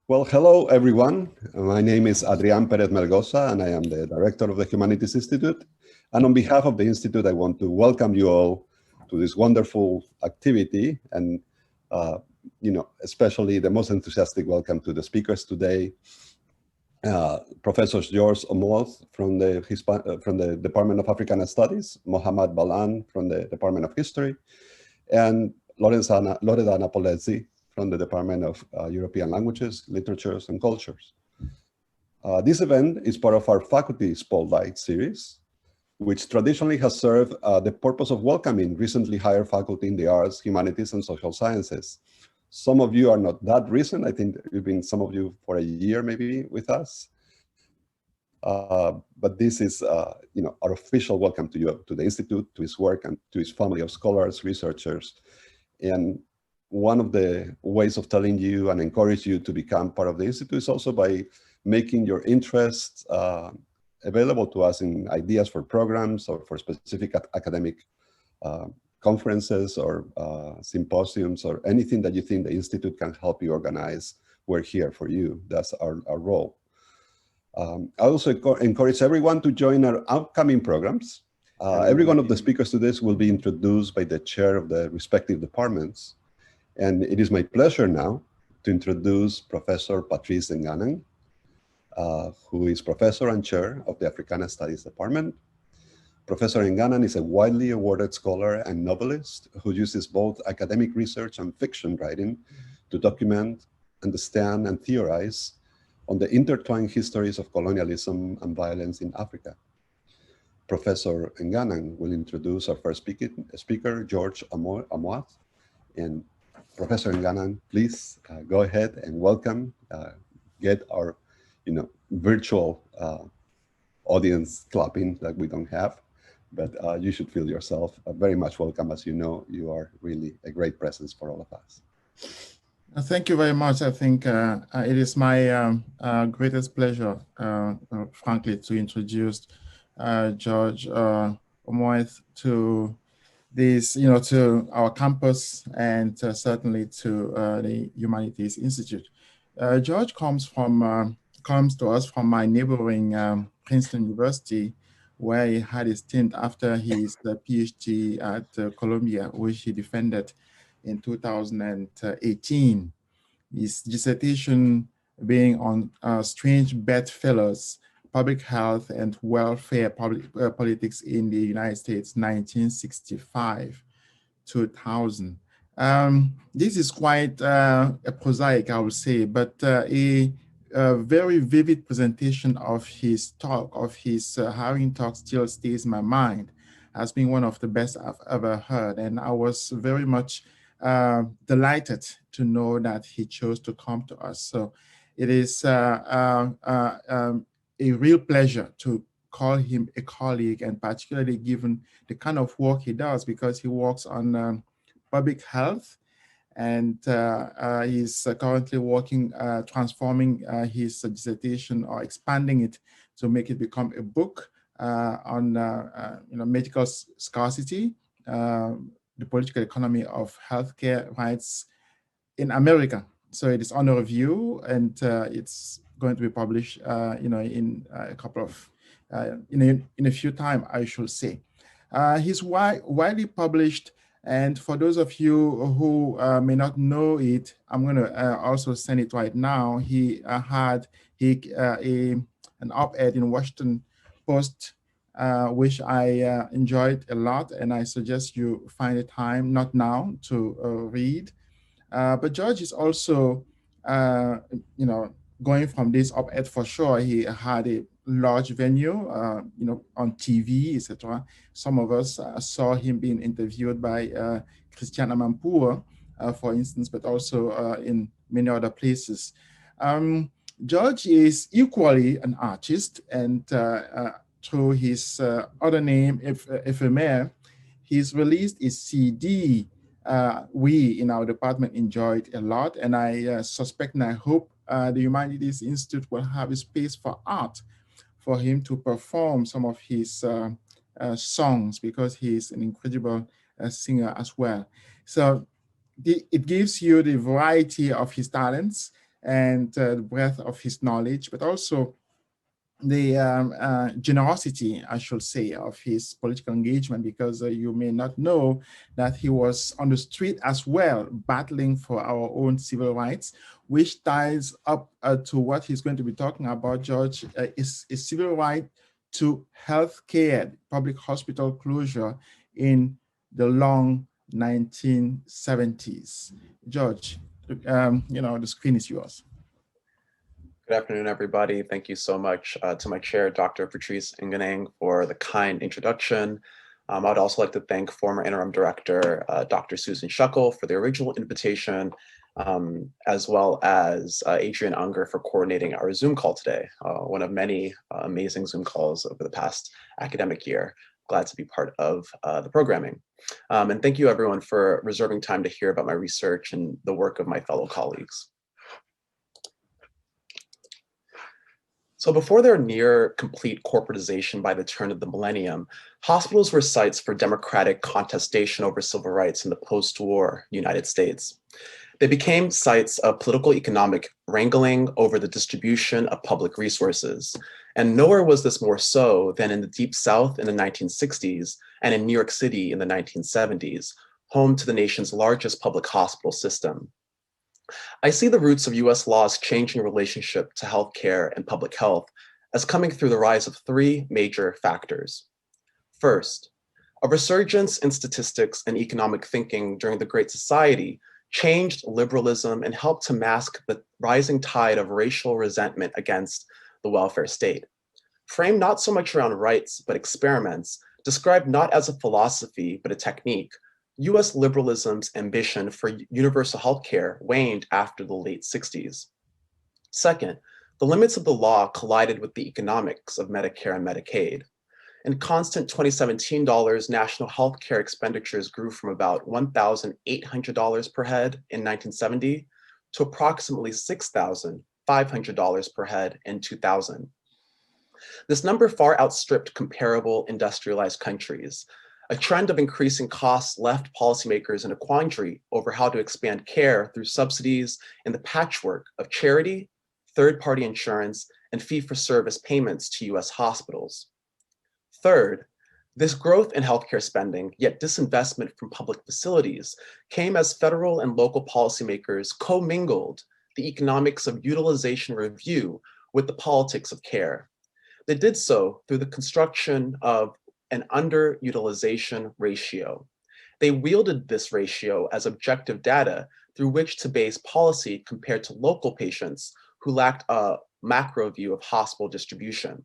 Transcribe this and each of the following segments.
Well, hello, everyone. My name is Adrián Pérez Melgoza, and I am the director of the Humanities Institute. And on behalf of the Institute, I want to welcome you all to this wonderful activity. And, especially the most enthusiastic welcome to the speakers today. Professor George Aumoithe from the Department of Africana Studies, Mohamad Ballan from the Department of History, and Loredana Polezzi from the Department of European Languages, Literatures, and Cultures. This event is part of our Faculty Spotlight series, which traditionally has served the purpose of welcoming recently hired faculty in the arts, humanities, and social sciences. Some of you are not that recent. I think you've been, some of you, for a year maybe with us. But this is, our official welcome to you, to the Institute, to its work, and to its family of scholars, researchers. And one of the ways of telling you and encourage you to become part of the Institute is also by making your interests available to us in ideas for programs or for specific academic conferences or symposiums or anything that you think the Institute can help you organize. We're here for you. That's our role. I also encourage everyone to join our upcoming programs. Every one of the speakers to this will be introduced by the chair of the respective departments. And it is my pleasure now to introduce Professor Patrice Nganan, who is professor and chair of the Africana Studies Department. Professor Nganan is a widely awarded scholar and novelist who uses both academic research and fiction writing to document, understand, and theorize on the intertwined histories of colonialism and violence in Africa. Professor Nganan will introduce our first speaker, George Aumoithe. And Professor Nganan, please go ahead and welcome, get our virtual audience clapping that we don't have, but you should feel yourself very much welcome. As you know, you are really a great presence for all of us. Thank you very much. I think it is my greatest pleasure, frankly, to introduce George Aumoithe to this, to our campus and certainly to the Humanities Institute. George comes to us from my neighboring Princeton University, where he had a stint after his Ph.D. at Columbia, which he defended in 2018. His dissertation being on strange bedfellows, public health and welfare politics in the United States, 1965, 2000. This is quite a prosaic, I would say, but a very vivid presentation of his talk, of his hiring talk still stays in my mind as being one of the best I've ever heard. And I was very much delighted to know that he chose to come to us. So it is a real pleasure to call him a colleague, and particularly given the kind of work he does, because he works on public health, and he's currently working, transforming his dissertation or expanding it to make it become a book on medical scarcity, the political economy of healthcare rights in America. So it is under review, and it's going to be published, in a couple of, in a few time, I should say. He's widely published, and for those of you who may not know it, I'm going to also send it right now. He had an op-ed in Washington Post, which I enjoyed a lot, and I suggest you find a time, not now, to read. But George is also, going from this op-ed for sure. He had a large venue, on TV, etc. Some of us saw him being interviewed by Christiane Amanpour, for instance, but also in many other places. George is equally an artist, and through his other name, Ephemer, he's released a CD we in our department enjoyed a lot, and I suspect and I hope the Humanities Institute will have a space for art for him to perform some of his songs, because he's an incredible singer as well. So it gives you the variety of his talents, and the breadth of his knowledge, but also the generosity, I should say, of his political engagement, because you may not know that he was on the street as well, battling for our own civil rights, which ties up to what he's going to be talking about, George, is civil right to health care, public hospital closure in the long 1970s. George, the screen is yours. Good afternoon, everybody. Thank you so much to my chair, Dr. Patrice Nganang, for the kind introduction. I'd also like to thank former interim director, Dr. Susan Shuckle, for the original invitation, as well as Adrian Unger for coordinating our Zoom call today, one of many amazing Zoom calls over the past academic year. Glad to be part of the programming. And thank you, everyone, for reserving time to hear about my research and the work of my fellow colleagues. So before their near complete corporatization by the turn of the millennium, hospitals were sites for democratic contestation over civil rights in the post-war United States. They became sites of political economic wrangling over the distribution of public resources. And nowhere was this more so than in the Deep South in the 1960s and in New York City in the 1970s, home to the nation's largest public hospital system. I see the roots of US law's changing relationship to healthcare and public health as coming through the rise of three major factors. First, a resurgence in statistics and economic thinking during the Great Society changed liberalism and helped to mask the rising tide of racial resentment against the welfare state. Framed not so much around rights, but experiments, described not as a philosophy, but a technique, US liberalism's ambition for universal healthcare waned after the late 60s. Second, the limits of the law collided with the economics of Medicare and Medicaid. In constant 2017 dollars, national healthcare expenditures grew from about $1,800 per head in 1970 to approximately $6,500 per head in 2000. This number far outstripped comparable industrialized countries. A trend of increasing costs left policymakers in a quandary over how to expand care through subsidies and the patchwork of charity, third-party insurance, and fee-for-service payments to US hospitals. Third, this growth in healthcare spending, yet disinvestment from public facilities, came as federal and local policymakers commingled the economics of utilization review with the politics of care. They did so through the construction of an underutilization ratio. They wielded this ratio as objective data through which to base policy compared to local patients who lacked a macro view of hospital distribution.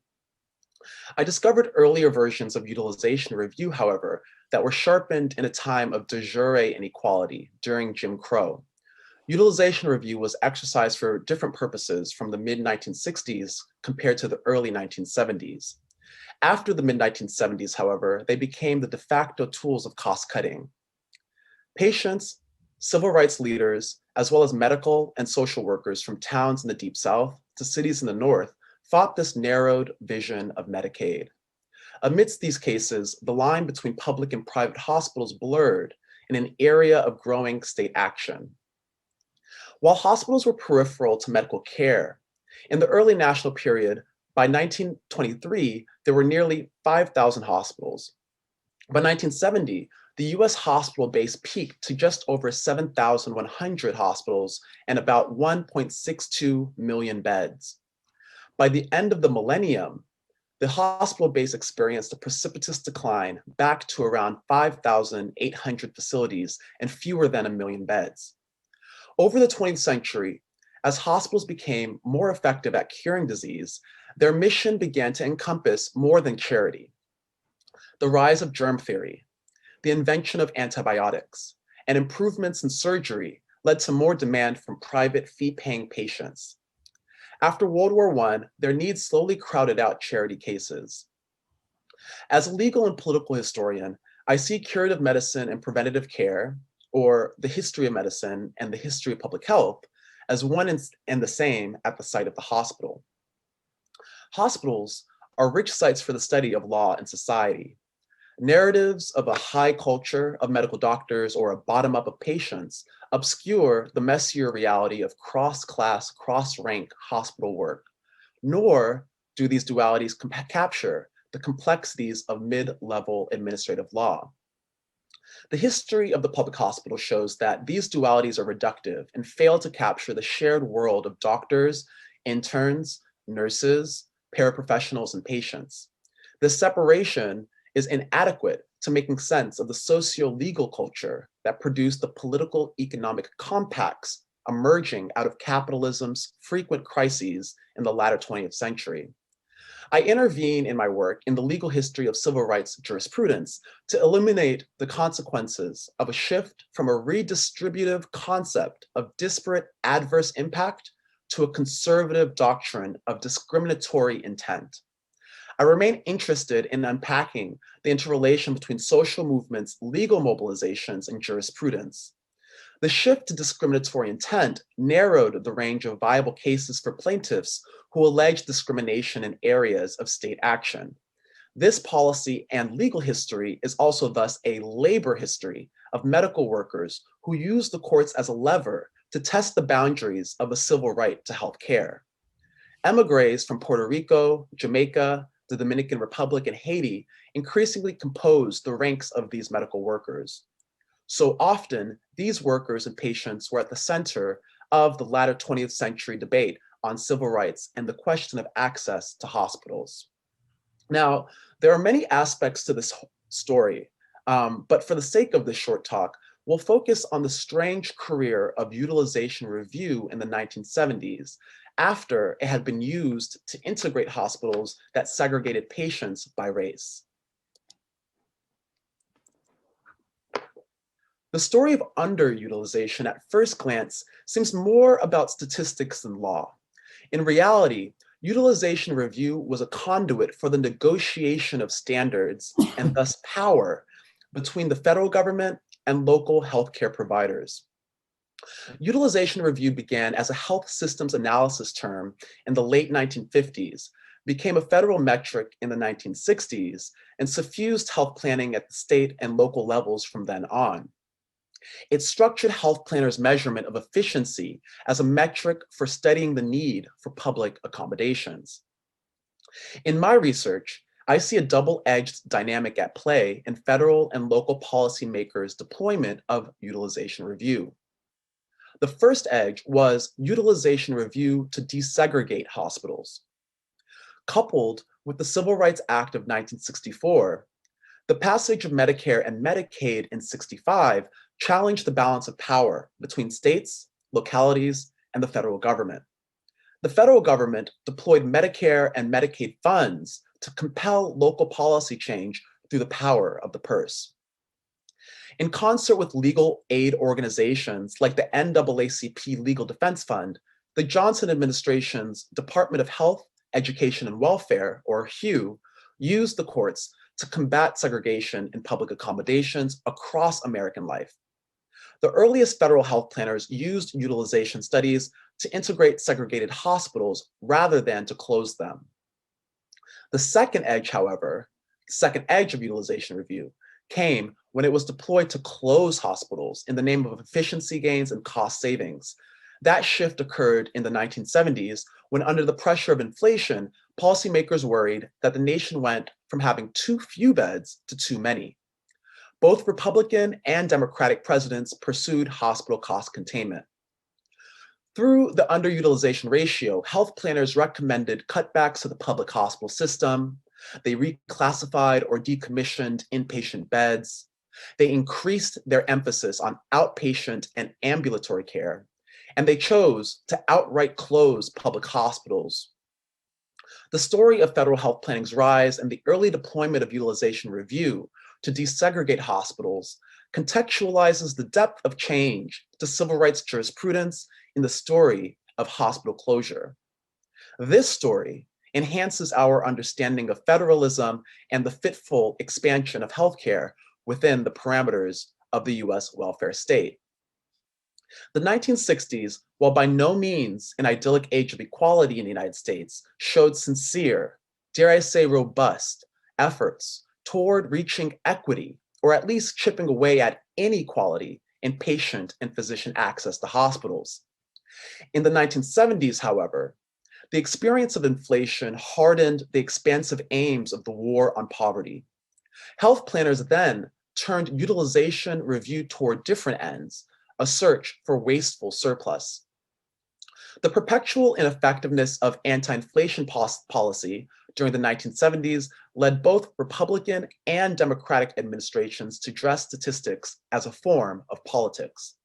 I discovered earlier versions of utilization review, however, that were sharpened in a time of de jure inequality during Jim Crow. Utilization review was exercised for different purposes from the mid-1960s compared to the early 1970s. After the mid-1970s, however, they became the de facto tools of cost cutting. Patients, civil rights leaders, as well as medical and social workers from towns in the Deep South to cities in the North fought this narrowed vision of Medicaid. Amidst these cases, the line between public and private hospitals blurred in an area of growing state action. While hospitals were peripheral to medical care, in the early national period, by 1923, there were nearly 5,000 hospitals. By 1970, the US hospital base peaked to just over 7,100 hospitals and about 1.62 million beds. By the end of the millennium, the hospital base experienced a precipitous decline back to around 5,800 facilities and fewer than 1 million beds. Over the 20th century, as hospitals became more effective at curing disease, their mission began to encompass more than charity. The rise of germ theory, the invention of antibiotics, and improvements in surgery led to more demand from private fee-paying patients. After World War I, their needs slowly crowded out charity cases. As a legal and political historian, I see curative medicine and preventative care, or the history of medicine and the history of public health, as one and the same at the site of the hospital. Hospitals are rich sites for the study of law and society. Narratives of a high culture of medical doctors or a bottom-up of patients obscure the messier reality of cross-class, cross-rank hospital work, nor do these dualities capture the complexities of mid-level administrative law. The history of the public hospital shows that these dualities are reductive and fail to capture the shared world of doctors, interns, nurses, paraprofessionals, and patients. This separation is inadequate to making sense of the socio-legal culture that produced the political economic compacts emerging out of capitalism's frequent crises in the latter 20th century. I intervene in my work in the legal history of civil rights jurisprudence to illuminate the consequences of a shift from a redistributive concept of disparate adverse impact to a conservative doctrine of discriminatory intent. I remain interested in unpacking the interrelation between social movements, legal mobilizations, and jurisprudence. The shift to discriminatory intent narrowed the range of viable cases for plaintiffs who alleged discrimination in areas of state action. This policy and legal history is also thus a labor history of medical workers who use the courts as a lever to test the boundaries of a civil right to health care. Emigres from Puerto Rico, Jamaica, the Dominican Republic, and Haiti increasingly compose the ranks of these medical workers. So often, these workers and patients were at the center of the latter 20th century debate on civil rights and the question of access to hospitals. Now, there are many aspects to this story, but for the sake of this short talk, we'll focus on the strange career of utilization review in the 1970s, after it had been used to integrate hospitals that segregated patients by race. The story of underutilization at first glance seems more about statistics than law. In reality, utilization review was a conduit for the negotiation of standards and thus power between the federal government and local healthcare providers. Utilization review began as a health systems analysis term in the late 1950s, became a federal metric in the 1960s, and suffused health planning at the state and local levels from then on. It structured health planners' measurement of efficiency as a metric for studying the need for public accommodations. In my research, I see a double-edged dynamic at play in federal and local policymakers' deployment of utilization review. The first edge was utilization review to desegregate hospitals. Coupled with the Civil Rights Act of 1964, the passage of Medicare and Medicaid in '65 challenged the balance of power between states, localities, and the federal government. The federal government deployed Medicare and Medicaid funds to compel local policy change through the power of the purse. In concert with legal aid organizations like the NAACP Legal Defense Fund, the Johnson administration's Department of Health, Education, and Welfare, or HUE, used the courts to combat segregation in public accommodations across American life. The earliest federal health planners used utilization studies to integrate segregated hospitals rather than to close them. The second edge, however, the second edge of utilization review, came when it was deployed to close hospitals in the name of efficiency gains and cost savings. That shift occurred in the 1970s when, under the pressure of inflation, policymakers worried that the nation went from having too few beds to too many. Both Republican and Democratic presidents pursued hospital cost containment. Through the underutilization ratio, health planners recommended cutbacks to the public hospital system. They reclassified or decommissioned inpatient beds. They increased their emphasis on outpatient and ambulatory care, and they chose to outright close public hospitals. The story of federal health planning's rise and the early deployment of utilization review to desegregate hospitals contextualizes the depth of change to civil rights jurisprudence in the story of hospital closure. This story enhances our understanding of federalism and the fitful expansion of healthcare within the parameters of the US welfare state. The 1960s, while by no means an idyllic age of equality in the United States, showed sincere, dare I say robust, efforts toward reaching equity, or at least chipping away at inequality in patient and physician access to hospitals. In the 1970s, however, the experience of inflation hardened the expansive aims of the war on poverty. Health planners then turned utilization review toward different ends, a search for wasteful surplus. The perpetual ineffectiveness of anti-inflation policy during the 1970s led both Republican and Democratic administrations to dress statistics as a form of politics.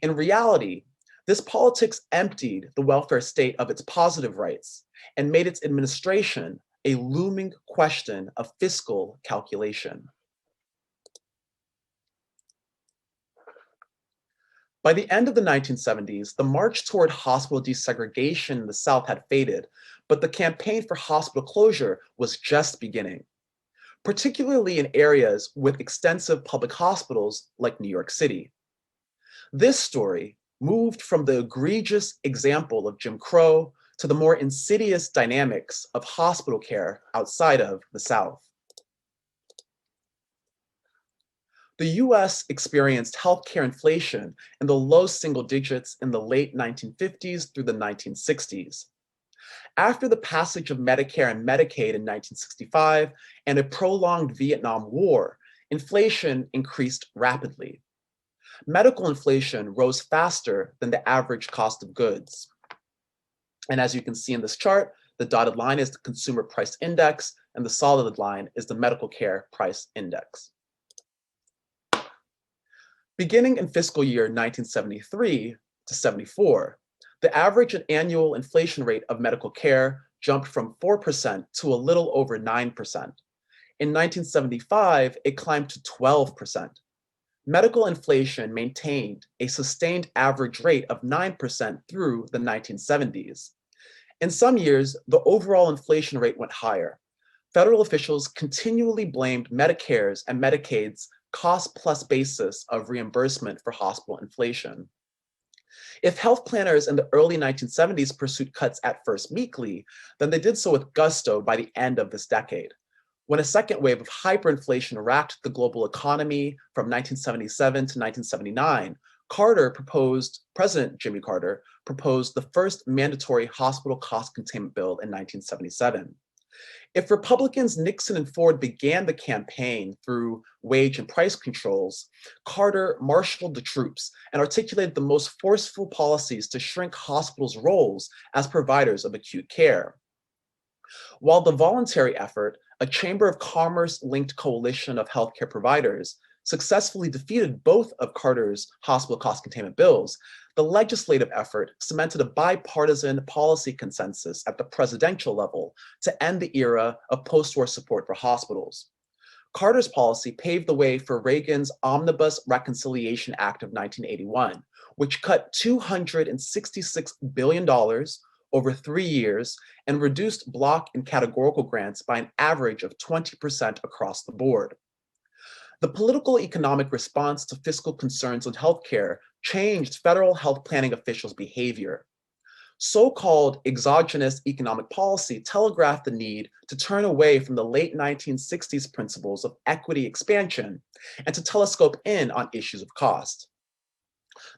In reality, this politics emptied the welfare state of its positive rights and made its administration a looming question of fiscal calculation. By the end of the 1970s, the march toward hospital desegregation in the South had faded, but the campaign for hospital closure was just beginning, particularly in areas with extensive public hospitals like New York City. This story moved from the egregious example of Jim Crow to the more insidious dynamics of hospital care outside of the South. The US experienced healthcare inflation in the low single digits in the late 1950s through the 1960s. After the passage of Medicare and Medicaid in 1965 and a prolonged Vietnam War, inflation increased rapidly. Medical inflation rose faster than the average cost of goods. And as you can see in this chart, the dotted line is the Consumer Price Index, and the solid line is the Medical Care Price Index. Beginning in fiscal year 1973 to 74, the average annual inflation rate of medical care jumped from 4% to a little over 9%. In 1975, it climbed to 12%. Medical inflation maintained a sustained average rate of 9% through the 1970s. In some years, the overall inflation rate went higher. Federal officials continually blamed Medicare's and Medicaid's cost-plus basis of reimbursement for hospital inflation. If health planners in the early 1970s pursued cuts at first meekly, then they did so with gusto by the end of this decade. When a second wave of hyperinflation racked the global economy from 1977 to 1979, President Jimmy Carter proposed the first mandatory hospital cost containment bill in 1977. If Republicans Nixon and Ford began the campaign through wage and price controls, Carter marshaled the troops and articulated the most forceful policies to shrink hospitals' roles as providers of acute care. While the voluntary effort, a Chamber of Commerce-linked coalition of healthcare providers, successfully defeated both of Carter's hospital cost containment bills, the legislative effort cemented a bipartisan policy consensus at the presidential level to end the era of post-war support for hospitals. Carter's policy paved the way for Reagan's Omnibus Reconciliation Act of 1981, which cut $266 billion over 3 years and reduced block and categorical grants by an average of 20% across the board. The political economic response to fiscal concerns on healthcare changed federal health planning officials' behavior. So-called exogenous economic policy telegraphed the need to turn away from the late 1960s principles of equity expansion and to telescope in on issues of cost.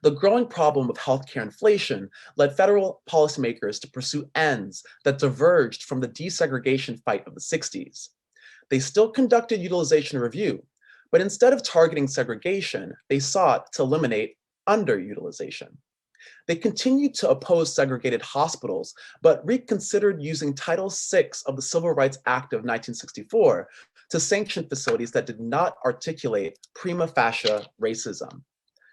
The growing problem of healthcare inflation led federal policymakers to pursue ends that diverged from the desegregation fight of the 60s. They still conducted utilization review, but instead of targeting segregation, they sought to eliminate underutilization. They continued to oppose segregated hospitals, but reconsidered using Title VI of the Civil Rights Act of 1964 to sanction facilities that did not articulate prima facie racism.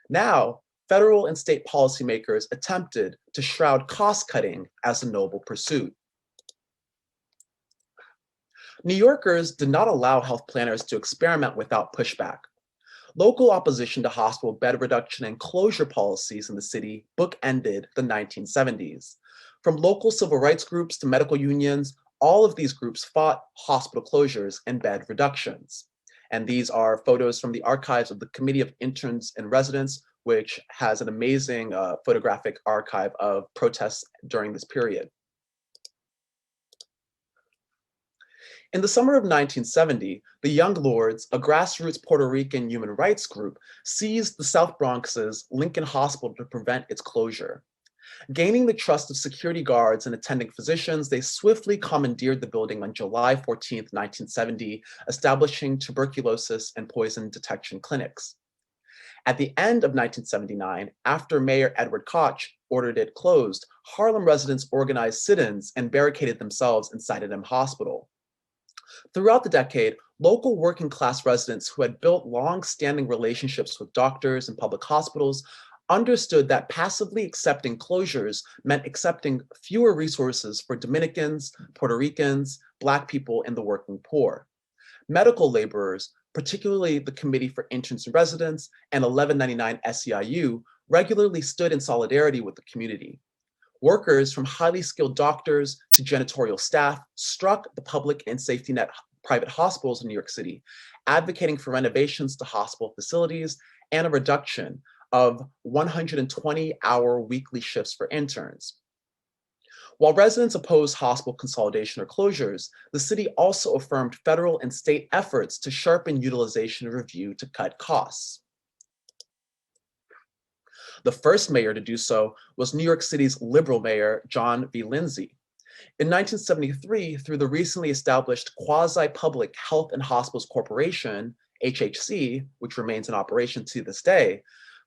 Now, federal and state policymakers attempted to shroud cost-cutting as a noble pursuit. New Yorkers did not allow health planners to experiment without pushback. Local opposition to hospital bed reduction and closure policies in the city bookended the 1970s. From local civil rights groups to medical unions, all of these groups fought hospital closures and bed reductions. And these are photos from the archives of the Committee of Interns and Residents, which has an amazing photographic archive of protests during this period. In the summer of 1970, the Young Lords, a grassroots Puerto Rican human rights group, seized the South Bronx's Lincoln Hospital to prevent its closure. Gaining the trust of security guards and attending physicians, they swiftly commandeered the building on July 14, 1970, establishing tuberculosis and poison detection clinics. At the end of 1979, after Mayor Edward Koch ordered it closed, Harlem residents organized sit-ins and barricaded themselves inside an hospital. Throughout the decade, local working class residents who had built long-standing relationships with doctors and public hospitals understood that passively accepting closures meant accepting fewer resources for Dominicans, Puerto Ricans, Black people, and the working poor. Medical laborers, particularly the Committee for Interns and Residents and 1199 SEIU, regularly stood in solidarity with the community. Workers from highly skilled doctors to janitorial staff struck the public and safety net private hospitals in New York City, advocating for renovations to hospital facilities and a reduction of 120-hour weekly shifts for interns. While residents opposed hospital consolidation or closures, the city also affirmed federal and state efforts to sharpen utilization review to cut costs. The first mayor to do so was New York City's liberal mayor, John V. Lindsay. In 1973, through the recently established Quasi-Public Health and Hospitals Corporation, HHC, which remains in operation to this day,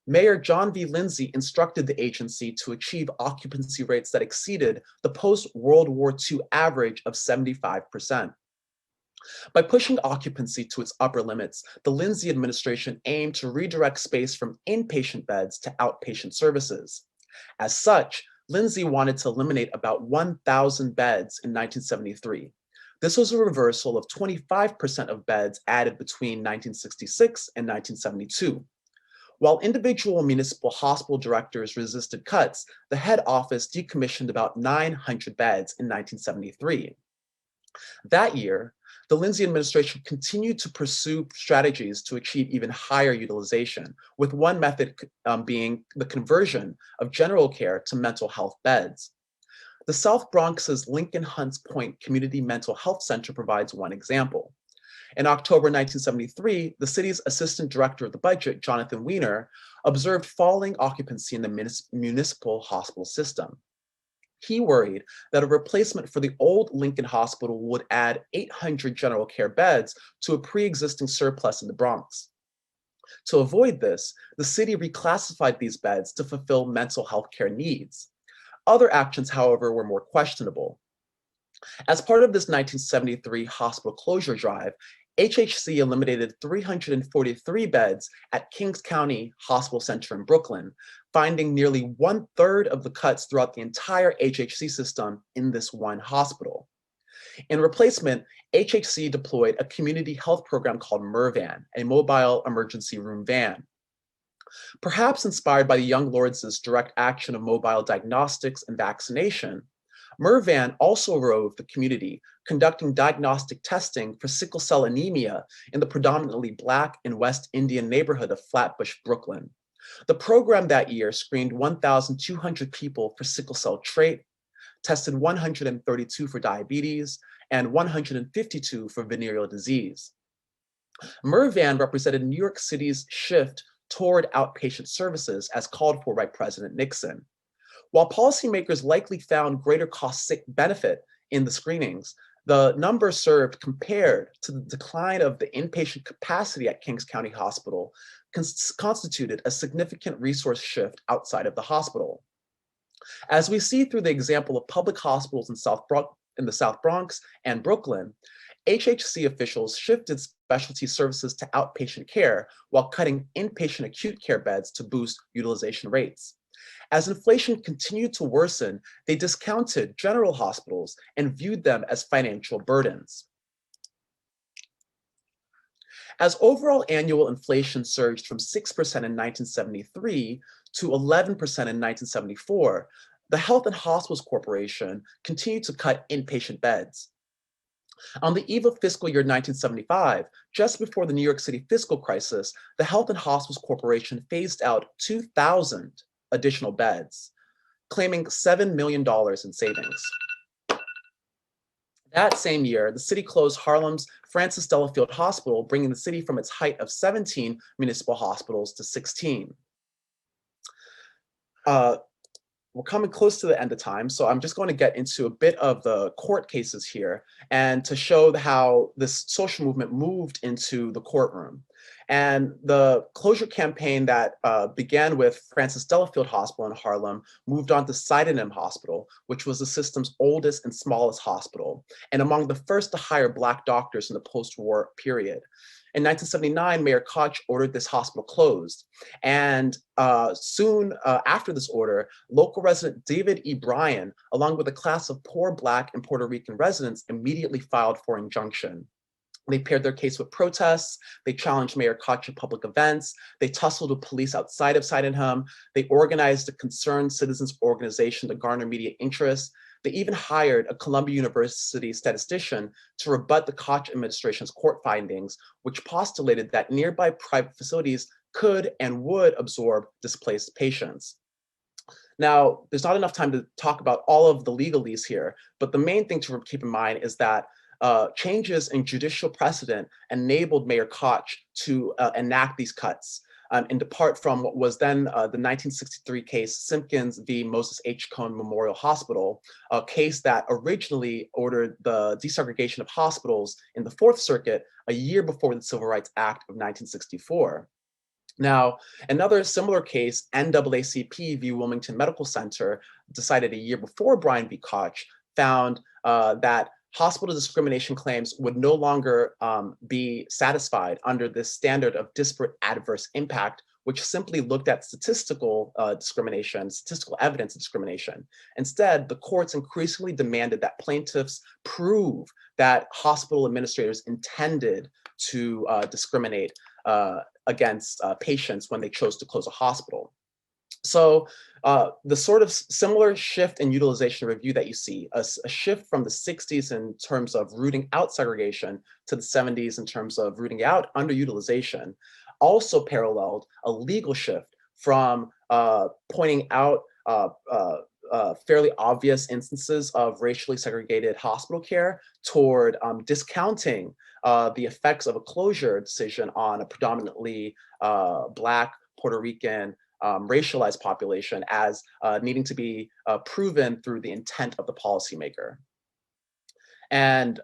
Mayor John V. Lindsay instructed the agency to achieve occupancy rates that exceeded the post-World War II average of 75%. By pushing occupancy to its upper limits, the Lindsay administration aimed to redirect space from inpatient beds to outpatient services. As such, Lindsay wanted to eliminate about 1,000 beds in 1973. This was a reversal of 25% of beds added between 1966 and 1972. While individual municipal hospital directors resisted cuts, the head office decommissioned about 900 beds in 1973. That year, the Lindsay administration continued to pursue strategies to achieve even higher utilization, with one method being the conversion of general care to mental health beds. The South Bronx's Lincoln Hunts Point Community Mental Health Center provides one example. In October 1973, the city's assistant director of the budget, Jonathan Weiner, observed falling occupancy in the municipal hospital system. He worried that a replacement for the old Lincoln Hospital would add 800 general care beds to a pre-existing surplus in the Bronx. To avoid this, the city reclassified these beds to fulfill mental health care needs. Other actions, however, were more questionable. As part of this 1973 hospital closure drive, HHC eliminated 343 beds at Kings County Hospital Center in Brooklyn, finding nearly 1/3 of the cuts throughout the entire HHC system in this one hospital. In replacement, HHC deployed a community health program called MerVan, a mobile emergency room van. Perhaps inspired by the Young Lords' direct action of mobile diagnostics and vaccination, MerVan also roved the community, conducting diagnostic testing for sickle cell anemia in the predominantly Black and West Indian neighborhood of Flatbush, Brooklyn. The program that year screened 1,200 people for sickle cell trait, tested 132 for diabetes, and 152 for venereal disease. MerVan represented New York City's shift toward outpatient services as called for by President Nixon. While policymakers likely found greater cost benefit in the screenings, the number served compared to the decline of the inpatient capacity at Kings County Hospital constituted a significant resource shift outside of the hospital. As we see through the example of public hospitals in the South Bronx and Brooklyn, HHC officials shifted specialty services to outpatient care while cutting inpatient acute care beds to boost utilization rates. As inflation continued to worsen, they discounted general hospitals and viewed them as financial burdens. As overall annual inflation surged from 6% in 1973 to 11% in 1974, the Health and Hospitals Corporation continued to cut inpatient beds. On the eve of fiscal year 1975, just before the New York City fiscal crisis, the Health and Hospitals Corporation phased out 2,000 additional beds, claiming $7 million in savings. That same year, the city closed Harlem's Francis Delafield Hospital, bringing the city from its height of 17 municipal hospitals to 16. We're coming close to the end of time, so I'm just going to get into a bit of the court cases here and to show how this social movement moved into the courtroom. And the closure campaign that began with Francis Delafield Hospital in Harlem moved on to Sydenham Hospital, which was the system's oldest and smallest hospital, and among the first to hire Black doctors in the post-war period. In 1979, Mayor Koch ordered this hospital closed. And soon after this order, local resident David E. Bryan, along with a class of poor Black and Puerto Rican residents, immediately filed for injunction. They paired their case with protests. They challenged Mayor Koch at public events. They tussled with police outside of Sydenham. They organized a concerned citizens organization to garner media interest. They even hired a Columbia University statistician to rebut the Koch administration's court findings, which postulated that nearby private facilities could and would absorb displaced patients. Now, there's not enough time to talk about all of the legalese here, but the main thing to keep in mind is that changes in judicial precedent enabled Mayor Koch to enact these cuts. And depart from what was then the 1963 case Simpkins v. Moses H. Cone Memorial Hospital, a case that originally ordered the desegregation of hospitals in the Fourth Circuit a year before the Civil Rights Act of 1964. Now, another similar case, NAACP v. Wilmington Medical Center, decided a year before Bryan v. Koch, found that hospital discrimination claims would no longer be satisfied under this standard of disparate adverse impact, which simply looked at statistical discrimination, statistical evidence of discrimination. Instead, the courts increasingly demanded that plaintiffs prove that hospital administrators intended to discriminate against patients when they chose to close a hospital. So the sort of similar shift in utilization review that you see, a shift from the 60s in terms of rooting out segregation to the 70s in terms of rooting out underutilization, also paralleled a legal shift from pointing out fairly obvious instances of racially segregated hospital care toward discounting the effects of a closure decision on a predominantly Black, Puerto Rican, racialized population as needing to be proven through the intent of the policymaker. And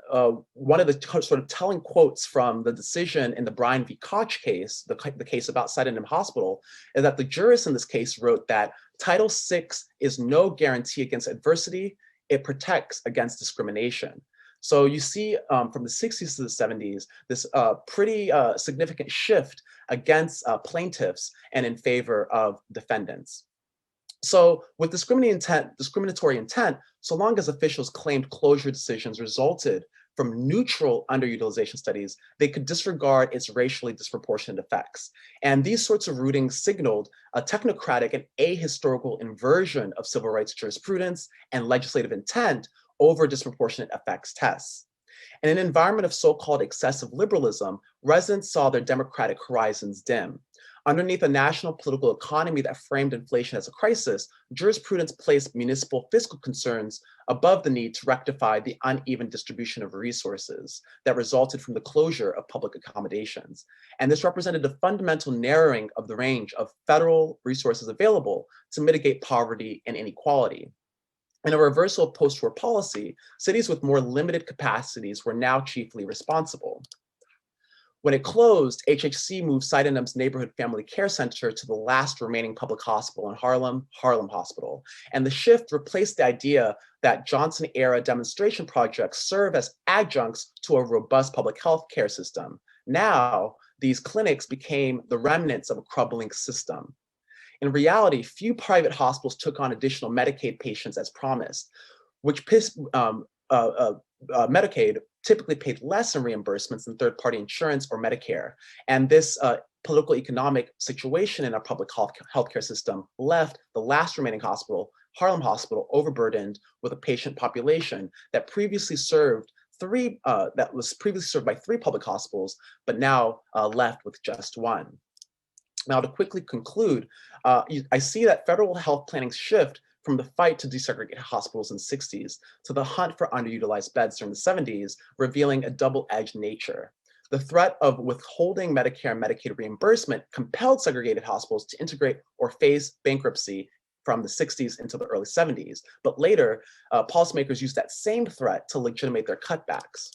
one of the sort of telling quotes from the decision in the Bryan v. Koch case, the case about Sydenham Hospital, is that the jurist in this case wrote that Title VI is no guarantee against adversity, it protects against discrimination. So you see from the 60s to the 70s, this pretty significant shift against plaintiffs and in favor of defendants. So with discriminatory intent, so long as officials claimed closure decisions resulted from neutral underutilization studies, they could disregard its racially disproportionate effects. And these sorts of rulings signaled a technocratic and ahistorical inversion of civil rights jurisprudence and legislative intent over disproportionate effects tests. In an environment of so-called excessive liberalism, residents saw their democratic horizons dim. Underneath a national political economy that framed inflation as a crisis, jurisprudence placed municipal fiscal concerns above the need to rectify the uneven distribution of resources that resulted from the closure of public accommodations. And this represented a fundamental narrowing of the range of federal resources available to mitigate poverty and inequality. In a reversal of post-war policy, cities with more limited capacities were now chiefly responsible. When it closed, HHC moved Sydenham's Neighborhood Family Care Center to the last remaining public hospital in Harlem, Harlem Hospital. And the shift replaced the idea that Johnson-era demonstration projects serve as adjuncts to a robust public health care system. Now, these clinics became the remnants of a crumbling system. In reality, few private hospitals took on additional Medicaid patients as promised, which Medicaid typically paid less in reimbursements than third-party insurance or Medicare. And this political economic situation in our public healthcare system left the last remaining hospital, Harlem Hospital, overburdened with a patient population that previously served by 3 public hospitals, but now left with just 1. Now, to quickly conclude, I see that federal health planning's shift from the fight to desegregate hospitals in the 60s to the hunt for underutilized beds during the 70s, revealing a double-edged nature. The threat of withholding Medicare and Medicaid reimbursement compelled segregated hospitals to integrate or face bankruptcy from the 60s into the early 70s. But later, policymakers used that same threat to legitimate their cutbacks.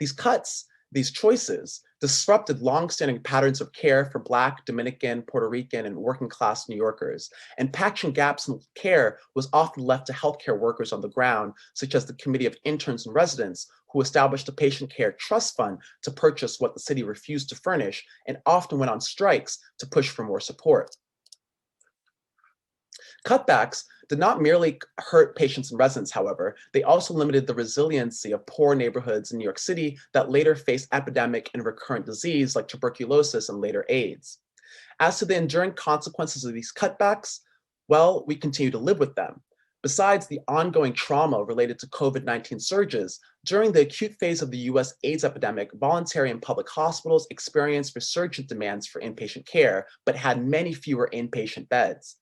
These cuts, these choices, disrupted longstanding patterns of care for Black, Dominican, Puerto Rican, and working class New Yorkers. And patching gaps in care was often left to healthcare workers on the ground, such as the Committee of Interns and Residents, who established a patient care trust fund to purchase what the city refused to furnish, and often went on strikes to push for more support. Cutbacks did not merely hurt patients and residents, however, they also limited the resiliency of poor neighborhoods in New York City that later faced epidemic and recurrent disease like tuberculosis and later AIDS. As to the enduring consequences of these cutbacks, well, we continue to live with them. Besides the ongoing trauma related to COVID-19 surges, during the acute phase of the US AIDS epidemic, voluntary and public hospitals experienced resurgent demands for inpatient care, but had many fewer inpatient beds.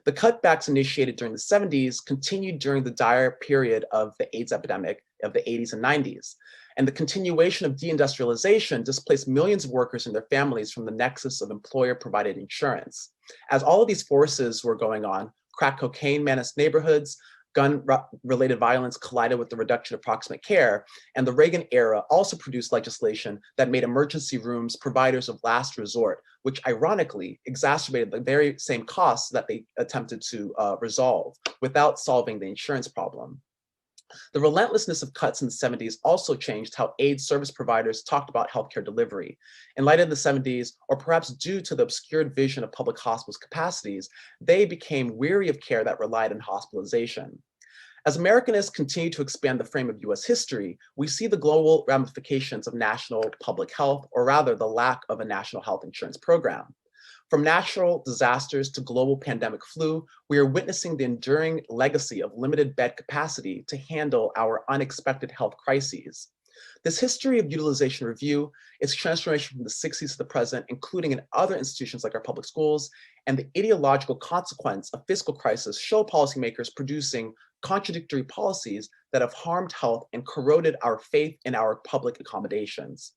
The cutbacks initiated during the 70s continued during the dire period of the AIDS epidemic of the 80s and 90s. And the continuation of deindustrialization displaced millions of workers and their families from the nexus of employer-provided insurance. As all of these forces were going on, crack cocaine menaced neighborhoods, gun-related violence collided with the reduction of proximate care, and the Reagan era also produced legislation that made emergency rooms providers of last resort, which ironically exacerbated the very same costs that they attempted to resolve without solving the insurance problem. The relentlessness of cuts in the 70s also changed how AIDS service providers talked about healthcare delivery. In light of the 70s, or perhaps due to the obscured vision of public hospitals' capacities, they became weary of care that relied on hospitalization. As Americanists continue to expand the frame of US history, we see the global ramifications of national public health, or rather the lack of a national health insurance program. From natural disasters to global pandemic flu, we are witnessing the enduring legacy of limited bed capacity to handle our unexpected health crises. This history of utilization review, its transformation from the 60s to the present, including in other institutions like our public schools, and the ideological consequence of fiscal crisis show policymakers producing contradictory policies that have harmed health and corroded our faith in our public accommodations.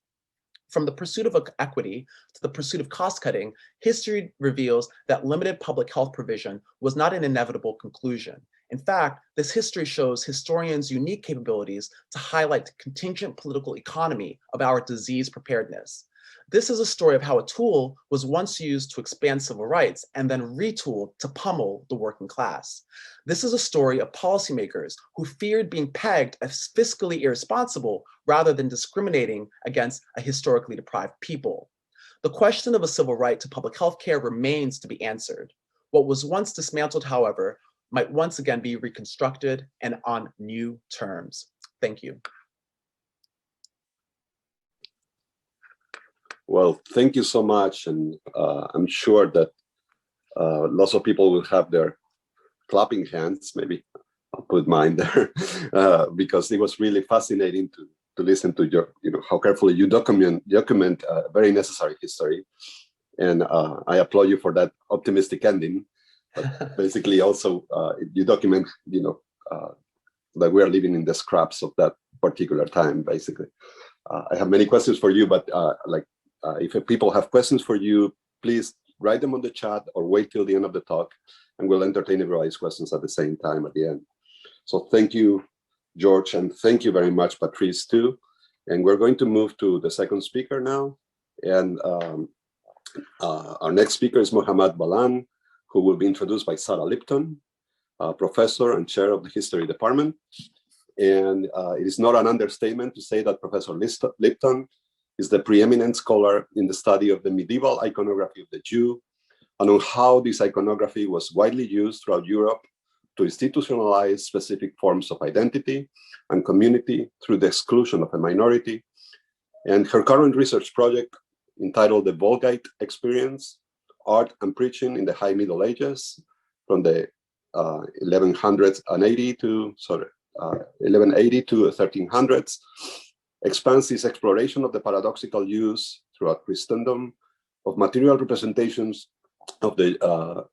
From the pursuit of equity to the pursuit of cost cutting, history reveals that limited public health provision was not an inevitable conclusion. In fact, this history shows historians' unique capabilities to highlight the contingent political economy of our disease preparedness. This is a story of how a tool was once used to expand civil rights and then retooled to pummel the working class. This is a story of policymakers who feared being pegged as fiscally irresponsible rather than discriminating against a historically deprived people. The question of a civil right to public health care remains to be answered. What was once dismantled, however, might once again be reconstructed and on new terms. Thank you. Well, thank you so much. And I'm sure that lots of people will have their clapping hands. Maybe I'll put mine there because it was really fascinating to listen to your, how carefully you document a very necessary history. And I applaud you for that optimistic ending. But basically also you document, that we are living in the scraps of that particular time, basically. I have many questions for you, but if people have questions for you, please write them on the chat or wait till the end of the talk, and we'll entertain everybody's questions at the same time at the end. So thank you, George, and thank you very much, Patrice, too. And we're going to move to the second speaker now. And our next speaker is Mohammed Balan, who will be introduced by Sarah Lipton, professor and chair of the history department. And it is not an understatement to say that Professor Lipton is the preeminent scholar in the study of the medieval iconography of the Jew, and on how this iconography was widely used throughout Europe to institutionalize specific forms of identity and community through the exclusion of a minority. And her current research project, entitled The Vulgate Experience, Art and Preaching in the High Middle Ages, from the 1180 to 1300s, expands its exploration of the paradoxical use throughout Christendom of material representations to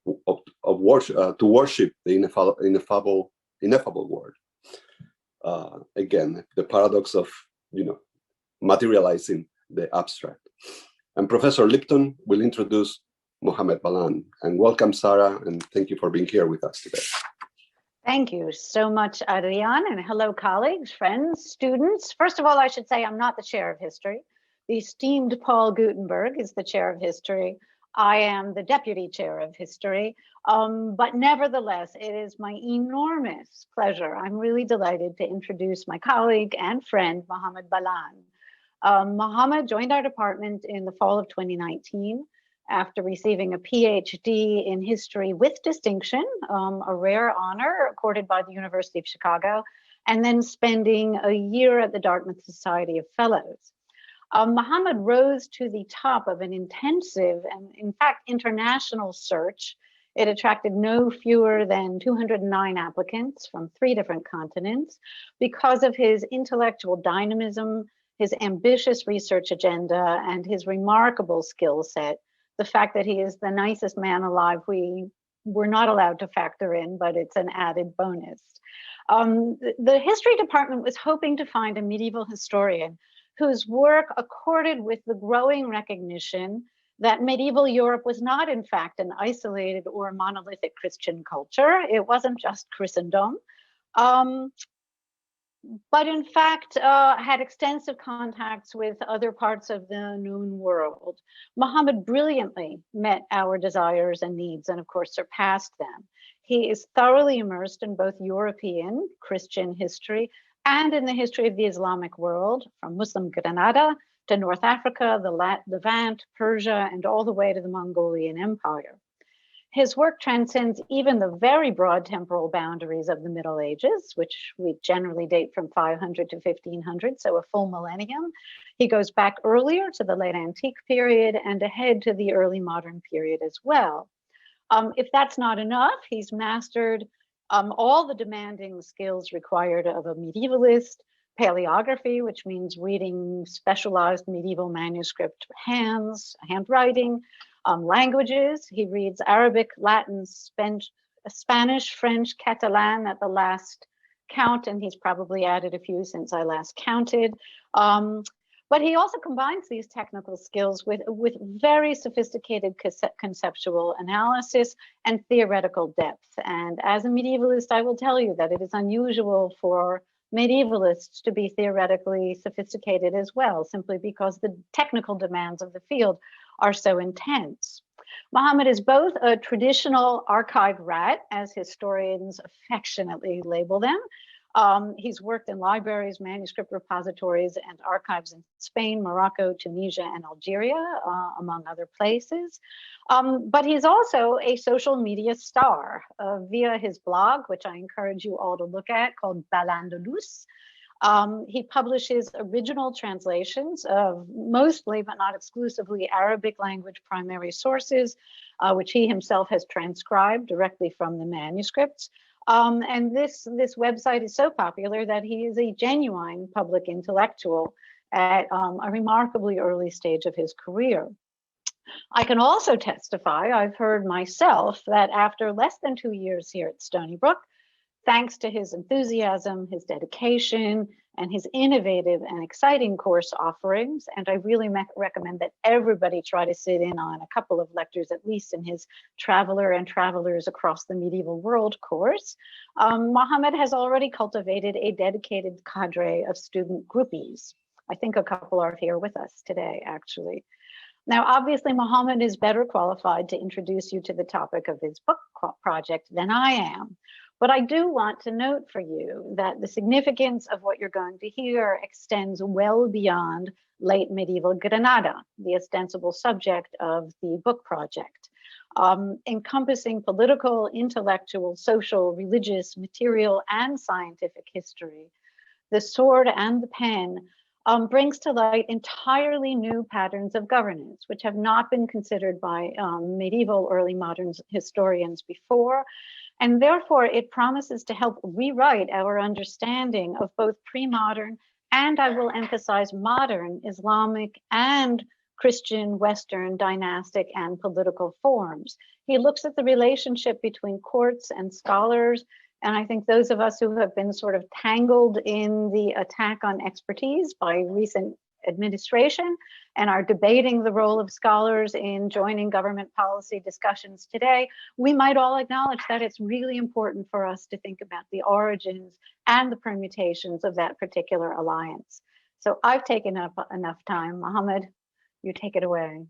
worship the ineffable word. Again, the paradox of materializing the abstract. And Professor Lipton will introduce Mohammed Balan. And welcome, Sarah, and thank you for being here with us today. Thank you so much, Adrian, and hello, colleagues, friends, students. First of all, I should say I'm not the chair of history. The esteemed Paul Gutenberg is the chair of history. I am the deputy chair of history, but nevertheless, it is my enormous pleasure. I'm really delighted to introduce my colleague and friend, Mohammed Balan. Mohammed joined our department in the fall of 2019 after receiving a Ph.D. in history with distinction, a rare honor accorded by the University of Chicago, and then spending a year at the Dartmouth Society of Fellows. Mohammed rose to the top of an intensive and, in fact, international search. It attracted no fewer than 209 applicants from 3 different continents because of his intellectual dynamism, his ambitious research agenda, and his remarkable skill set. The fact that he is the nicest man alive, we were not allowed to factor in, but it's an added bonus. The history department was hoping to find a medieval historian whose work accorded with the growing recognition that medieval Europe was not, in fact, an isolated or monolithic Christian culture. It wasn't just Christendom, but in fact had extensive contacts with other parts of the known world. Mohammed brilliantly met our desires and needs and, of course, surpassed them. He is thoroughly immersed in both European Christian history and in the history of the Islamic world, from Muslim Granada to North Africa, the Levant, Persia, and all the way to the Mongolian Empire. His work transcends even the very broad temporal boundaries of the Middle Ages, which we generally date from 500 to 1500, so a full millennium. He goes back earlier to the late antique period and ahead to the early modern period as well. If that's not enough, he's mastered all the demanding skills required of a medievalist: paleography, which means reading specialized medieval manuscript handwriting, languages. He reads Arabic, Latin, Spanish, French, Catalan at the last count, and he's probably added a few since I last counted. But he also combines these technical skills with very sophisticated conceptual analysis and theoretical depth. And as a medievalist, I will tell you that it is unusual for medievalists to be theoretically sophisticated as well, simply because the technical demands of the field are so intense. Mohammed is both a traditional archive rat, as historians affectionately label them. He's worked in libraries, manuscript repositories, and archives in Spain, Morocco, Tunisia, and Algeria, among other places. But he's also a social media star via his blog, which I encourage you all to look at, called Ballan. He publishes original translations of mostly, but not exclusively, Arabic language primary sources, which he himself has transcribed directly from the manuscripts. And this website is so popular that he is a genuine public intellectual at a remarkably early stage of his career. I can also testify, I've heard myself, that after less than 2 years here at Stony Brook, thanks to his enthusiasm, his dedication, and his innovative and exciting course offerings, and I really recommend that everybody try to sit in on a couple of lectures, at least in his Traveler and Travelers Across the Medieval World course, Mohammed has already cultivated a dedicated cadre of student groupies. I think a couple are here with us today, actually. Now, obviously, Mohammed is better qualified to introduce you to the topic of his book project than I am. But I do want to note for you that the significance of what you're going to hear extends well beyond late medieval Granada, the ostensible subject of the book project, encompassing political, intellectual, social, religious, material, and scientific history. The sword and the pen brings to light entirely new patterns of governance, which have not been considered by medieval early modern historians before. And therefore, it promises to help rewrite our understanding of both pre-modern and, I will emphasize, modern Islamic and Christian, Western, dynastic, and political forms. He looks at the relationship between courts and scholars. And I think those of us who have been sort of tangled in the attack on expertise by recent administration and are debating the role of scholars in joining government policy discussions today, we might all acknowledge that it's really important for us to think about the origins and the permutations of that particular alliance. So I've taken up enough time. Mohammed, you take it away.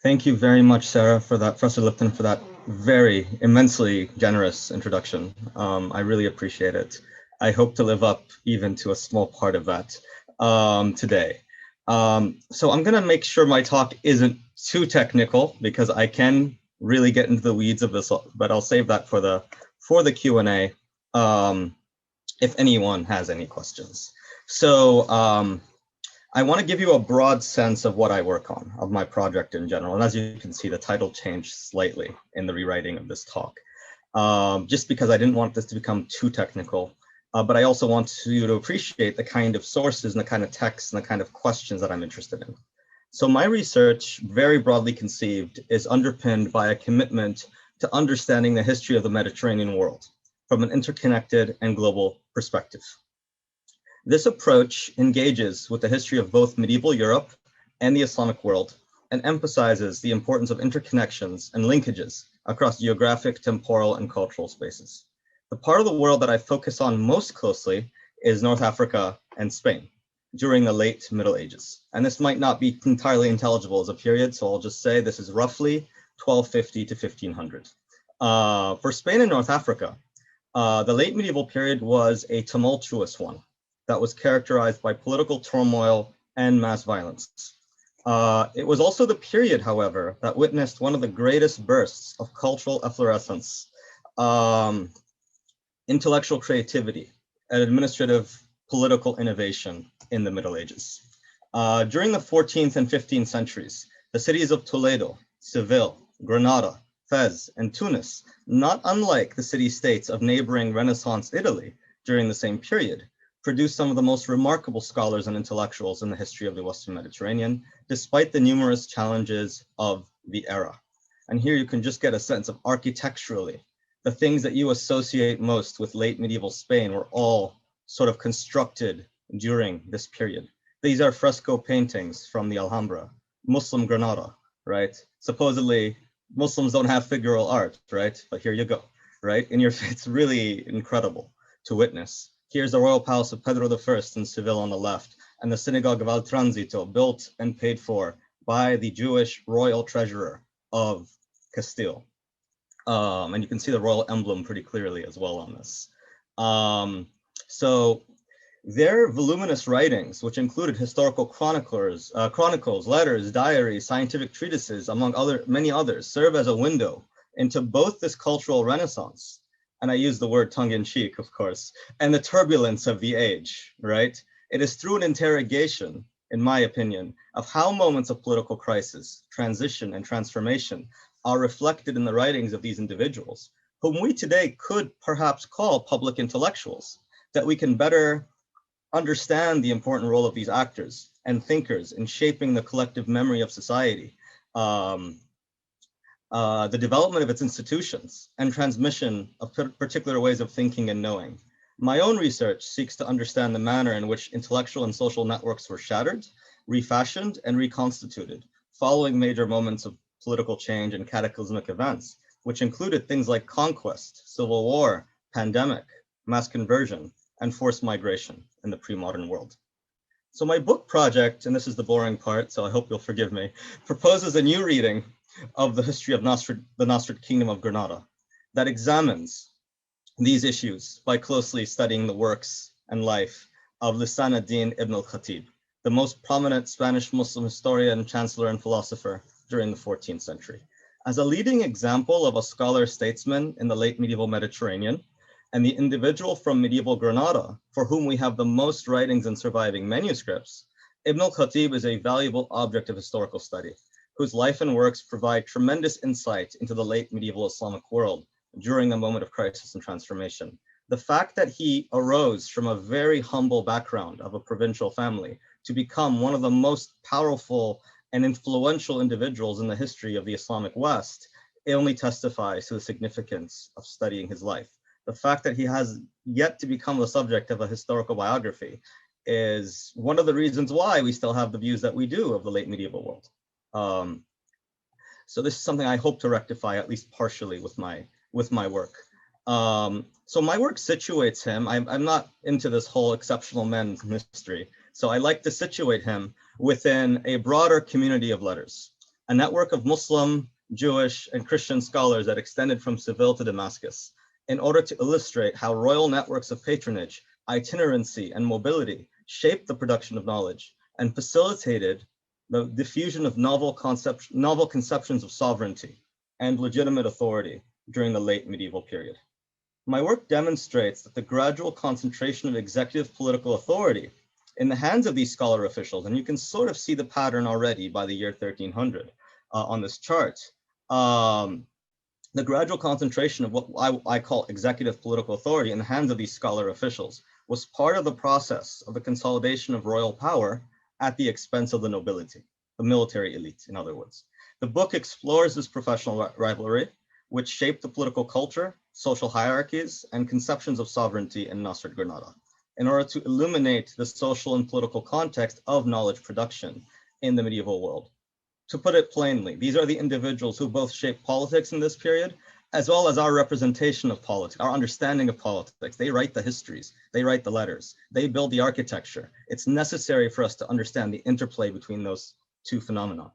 Thank you very much, Sarah, for that, Professor Lipton, for that very immensely generous introduction. I really appreciate it. I hope to live up even to a small part of that today. So I'm gonna make sure my talk isn't too technical because I can really get into the weeds of this, but I'll save that for the Q&A if anyone has any questions. So I want to give you a broad sense of what I work on, of my project in general. And as you can see, the title changed slightly in the rewriting of this talk, just because I didn't want this to become too technical. But I also want you to appreciate the kind of sources and the kind of texts and the kind of questions that I'm interested in. So my research, very broadly conceived, is underpinned by a commitment to understanding the history of the Mediterranean world from an interconnected and global perspective. This approach engages with the history of both medieval Europe and the Islamic world and emphasizes the importance of interconnections and linkages across geographic, temporal, and cultural spaces. The part of the world that I focus on most closely is North Africa and Spain during the late Middle Ages. And this might not be entirely intelligible as a period, so I'll just say this is roughly 1250 to 1500. For Spain and North Africa, the late medieval period was a tumultuous one that was characterized by political turmoil and mass violence. It was also the period, however, that witnessed one of the greatest bursts of cultural efflorescence, intellectual creativity, and administrative political innovation in the Middle Ages. During the 14th and 15th centuries, the cities of Toledo, Seville, Granada, Fez, and Tunis, not unlike the city-states of neighboring Renaissance Italy during the same period, produced some of the most remarkable scholars and intellectuals in the history of the Western Mediterranean, despite the numerous challenges of the era. And here you can just get a sense of architecturally, the things that you associate most with late medieval Spain were all sort of constructed during this period. These are fresco paintings from the Alhambra, Muslim Granada, right? Supposedly Muslims don't have figural art, right? But here you go, right? It's really incredible to witness. Here's the royal palace of Pedro I in Seville on the left, and the synagogue of Al Transito, built and paid for by the Jewish royal treasurer of Castile. And you can see the royal emblem pretty clearly as well on this. So their voluminous writings, which included historical chronicles, letters, diaries, scientific treatises, among many others, serve as a window into both this cultural renaissance, and I use the word tongue-in-cheek, of course, and the turbulence of the age, right? It is through an interrogation, in my opinion, of how moments of political crisis, transition, and transformation are reflected in the writings of these individuals, whom we today could perhaps call public intellectuals, that we can better understand the important role of these actors and thinkers in shaping the collective memory of society, the development of its institutions, and transmission of particular ways of thinking and knowing. My own research seeks to understand the manner in which intellectual and social networks were shattered, refashioned, and reconstituted following major moments of political change and cataclysmic events, which included things like conquest, civil war, pandemic, mass conversion, and forced migration in the pre-modern world. So my book project, and this is the boring part, so I hope you'll forgive me, proposes a new reading of the history of the Nostrid Kingdom of Granada that examines these issues by closely studying the works and life of Lisan ad-Din ibn al-Khatib, the most prominent Spanish Muslim historian, chancellor, and philosopher during the 14th century. As a leading example of a scholar-statesman in the late medieval Mediterranean, and the individual from medieval Granada for whom we have the most writings and surviving manuscripts, Ibn al-Khatib is a valuable object of historical study, whose life and works provide tremendous insight into the late medieval Islamic world during the moment of crisis and transformation The fact that he arose from a very humble background of a provincial family to become one of the most powerful and influential individuals in the history of the Islamic West, it only testifies to the significance of studying his life. The fact that he has yet to become the subject of a historical biography is one of the reasons why we still have the views that we do of the late medieval world. So this is something I hope to rectify, at least partially, with my work. So my work situates him. I'm not into this whole exceptional men mystery. So I like to situate him within a broader community of letters, a network of Muslim, Jewish, and Christian scholars that extended from Seville to Damascus, in order to illustrate how royal networks of patronage, itinerancy, and mobility shaped the production of knowledge and facilitated the diffusion of novel conceptions of sovereignty and legitimate authority during the late medieval period. My work demonstrates that the gradual concentration of executive political authority in the hands of these scholar officials, and you can sort of see the pattern already by the year 1300 on this chart, the gradual concentration of what I call executive political authority in the hands of these scholar officials was part of the process of the consolidation of royal power at the expense of the nobility, the military elite, in other words. The book explores this professional rivalry, which shaped the political culture, social hierarchies, and conceptions of sovereignty in Nasrid Granada, in order to illuminate the social and political context of knowledge production in the medieval world. To put it plainly, these are the individuals who both shape politics in this period, as well as our representation of politics, our understanding of politics. They write the histories, they write the letters, they build the architecture. It's necessary for us to understand the interplay between those two phenomena.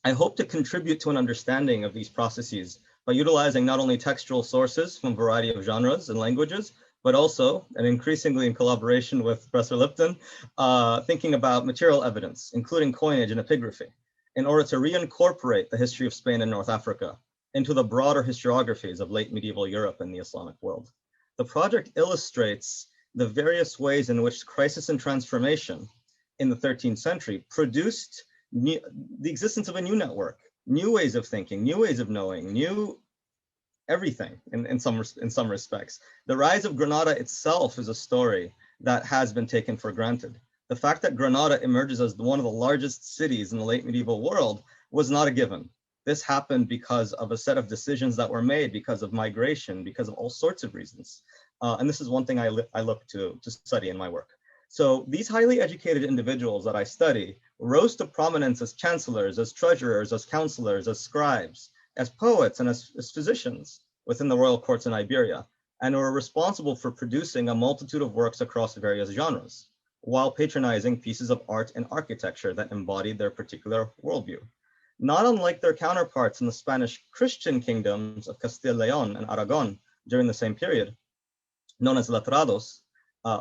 I hope to contribute to an understanding of these processes by utilizing not only textual sources from a variety of genres and languages, but also, and increasingly in collaboration with Professor Lipton, thinking about material evidence, including coinage and epigraphy, in order to reincorporate the history of Spain and North Africa into the broader historiographies of late medieval Europe and the Islamic world. The project illustrates the various ways in which crisis and transformation in the 13th century produced the existence of a new network, new ways of thinking, new ways of knowing, new everything in some respects. The rise of Granada itself is a story that has been taken for granted. The fact that Granada emerges as one of the largest cities in the late medieval world was not a given. This happened because of a set of decisions that were made, because of migration, because of all sorts of reasons. And this is one thing I look to study in my work. So these highly educated individuals that I study rose to prominence as chancellors, as treasurers, as counselors, as scribes, as poets, and as physicians within the royal courts in Iberia, and were responsible for producing a multitude of works across various genres, while patronizing pieces of art and architecture that embodied their particular worldview. Not unlike their counterparts in the Spanish Christian kingdoms of Castile Leon and Aragon during the same period, known as letrados,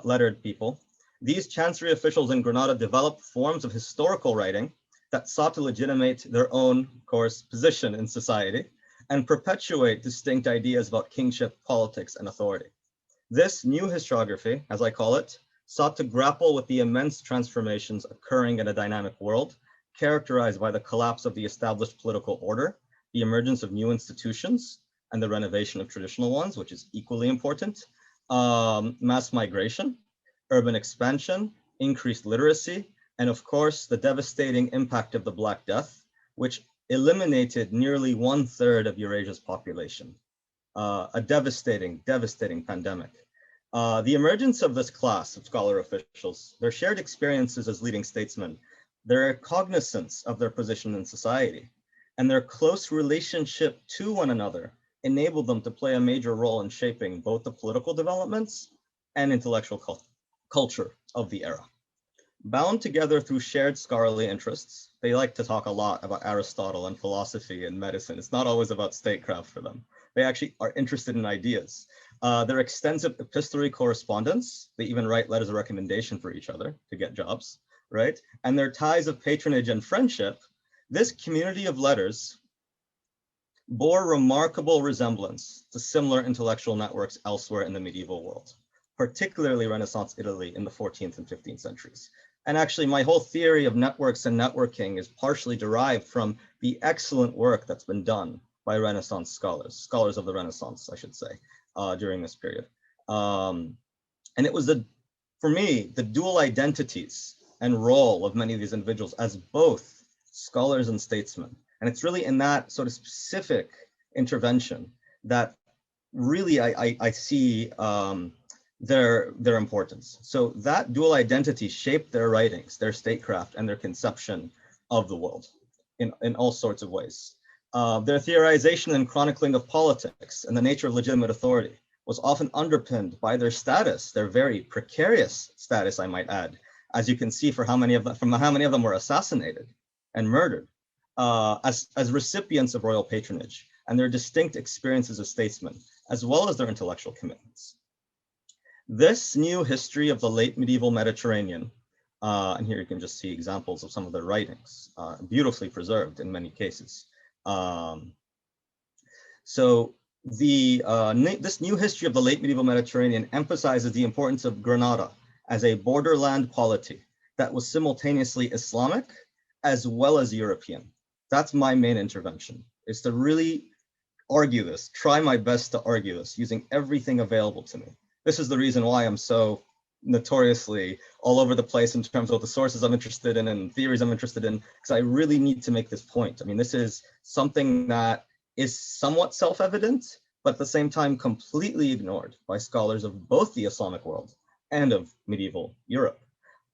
lettered people, these chancery officials in Granada developed forms of historical writing that sought to legitimate their own, of course, position in society and perpetuate distinct ideas about kingship, politics, and authority. This new historiography, as I call it, sought to grapple with the immense transformations occurring in a dynamic world, characterized by the collapse of the established political order, the emergence of new institutions, and the renovation of traditional ones, which is equally important, mass migration, urban expansion, increased literacy, and of course, the devastating impact of the Black Death, which eliminated nearly 1/3 of Eurasia's population. A devastating pandemic. The emergence of this class of scholar officials, their shared experiences as leading statesmen, their cognizance of their position in society, and their close relationship to one another enabled them to play a major role in shaping both the political developments and intellectual culture of the era. Bound together through shared scholarly interests, they like to talk a lot about Aristotle and philosophy and medicine. It's not always about statecraft for them. They actually are interested in ideas. Their extensive epistolary correspondence, they even write letters of recommendation for each other to get jobs, right? And their ties of patronage and friendship, this community of letters bore remarkable resemblance to similar intellectual networks elsewhere in the medieval world, particularly Renaissance Italy in the 14th and 15th centuries. And actually, my whole theory of networks and networking is partially derived from the excellent work that's been done by Renaissance scholars of the Renaissance, I should say. during this period. And it was, for me, the dual identities and role of many of these individuals as both scholars and statesmen. And it's really in that sort of specific intervention that really I see their importance. So that dual identity shaped their writings, their statecraft, and their conception of the world in all sorts of ways. Their theorization and chronicling of politics and the nature of legitimate authority was often underpinned by their status, their very precarious status, I might add, as you can see from how many of them were assassinated and murdered as recipients of royal patronage, and their distinct experiences as statesmen, as well as their intellectual commitments. This new history of the late medieval Mediterranean, and here you can just see examples of some of their writings, beautifully preserved in many cases. This new history of the late medieval Mediterranean emphasizes the importance of Granada as a borderland polity that was simultaneously Islamic as well as European. That's my main intervention, is to really argue this, try my best to argue this using everything available to me. This is the reason why I'm so notoriously all over the place in terms of the sources I'm interested in and theories I'm interested in, because I really need to make this point. I mean, this is something that is somewhat self-evident, but at the same time completely ignored by scholars of both the Islamic world and of medieval Europe.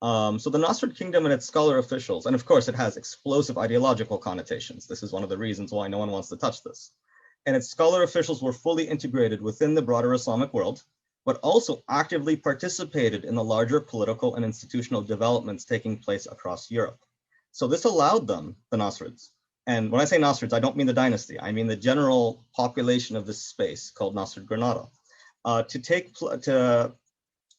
So the Nasrid kingdom and its scholar officials, and of course it has explosive ideological connotations. This is one of the reasons why no one wants to touch this. And its scholar officials were fully integrated within the broader Islamic world, but also actively participated in the larger political and institutional developments taking place across Europe. So this allowed them, the Nasrids, and when I say Nasrids, I don't mean the dynasty, I mean the general population of this space called Nasrid Granada,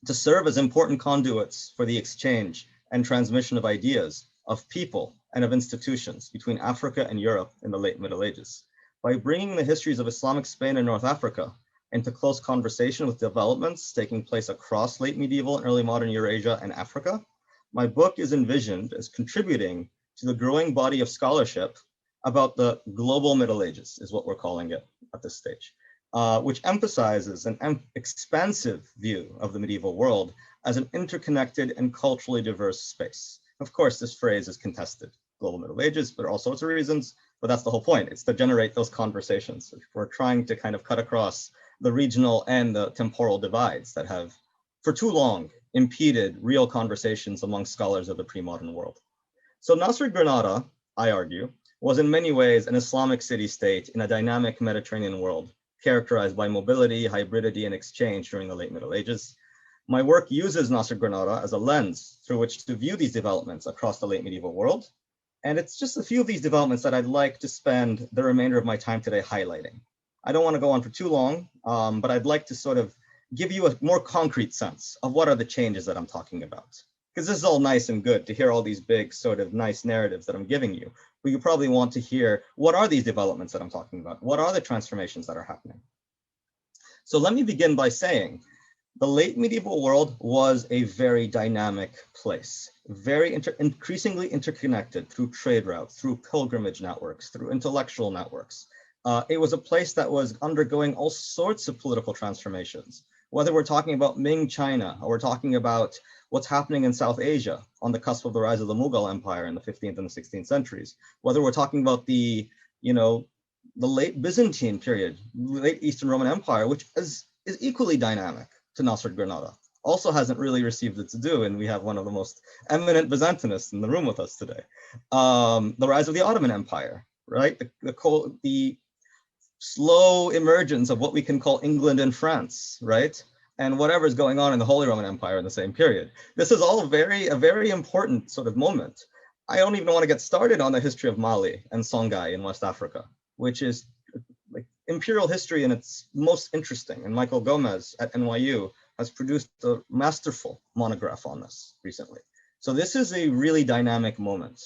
to serve as important conduits for the exchange and transmission of ideas, of people, and of institutions between Africa and Europe in the late Middle Ages. By bringing the histories of Islamic Spain and North Africa into close conversation with developments taking place across late medieval and early modern Eurasia and Africa, my book is envisioned as contributing to the growing body of scholarship about the global Middle Ages, is what we're calling it at this stage, which emphasizes an expansive view of the medieval world as an interconnected and culturally diverse space. Of course, this phrase is contested, global Middle Ages, for all sorts of reasons, but that's the whole point. It's to generate those conversations. We're trying to kind of cut across the regional and the temporal divides that have, for too long, impeded real conversations among scholars of the pre-modern world. So Nasrid Granada, I argue, was in many ways an Islamic city-state in a dynamic Mediterranean world, characterized by mobility, hybridity, and exchange during the late Middle Ages. My work uses Nasrid Granada as a lens through which to view these developments across the late medieval world. And it's just a few of these developments that I'd like to spend the remainder of my time today highlighting. I don't want to go on for too long, but I'd like to sort of give you a more concrete sense of what are the changes that I'm talking about. Because this is all nice and good to hear all these big sort of nice narratives that I'm giving you, but you probably want to hear, what are these developments that I'm talking about? What are the transformations that are happening? So let me begin by saying, the late medieval world was a very dynamic place, very increasingly interconnected through trade routes, through pilgrimage networks, through intellectual networks. It was a place that was undergoing all sorts of political transformations, whether we're talking about Ming China, or we're talking about what's happening in South Asia on the cusp of the rise of the Mughal Empire in the 15th and the 16th centuries, whether we're talking about the late Byzantine period, late Eastern Roman Empire, which is equally dynamic to Nasrid Granada, also hasn't really received its due, and we have one of the most eminent Byzantinists in the room with us today. The rise of the Ottoman Empire, right? The slow emergence of what we can call England and France, right? And whatever's going on in the Holy Roman Empire in the same period. This is all a very important sort of moment. I don't even want to get started on the history of Mali and Songhai in West Africa, which is like imperial history in its most interesting. And Michael Gomez at NYU has produced a masterful monograph on this recently. So this is a really dynamic moment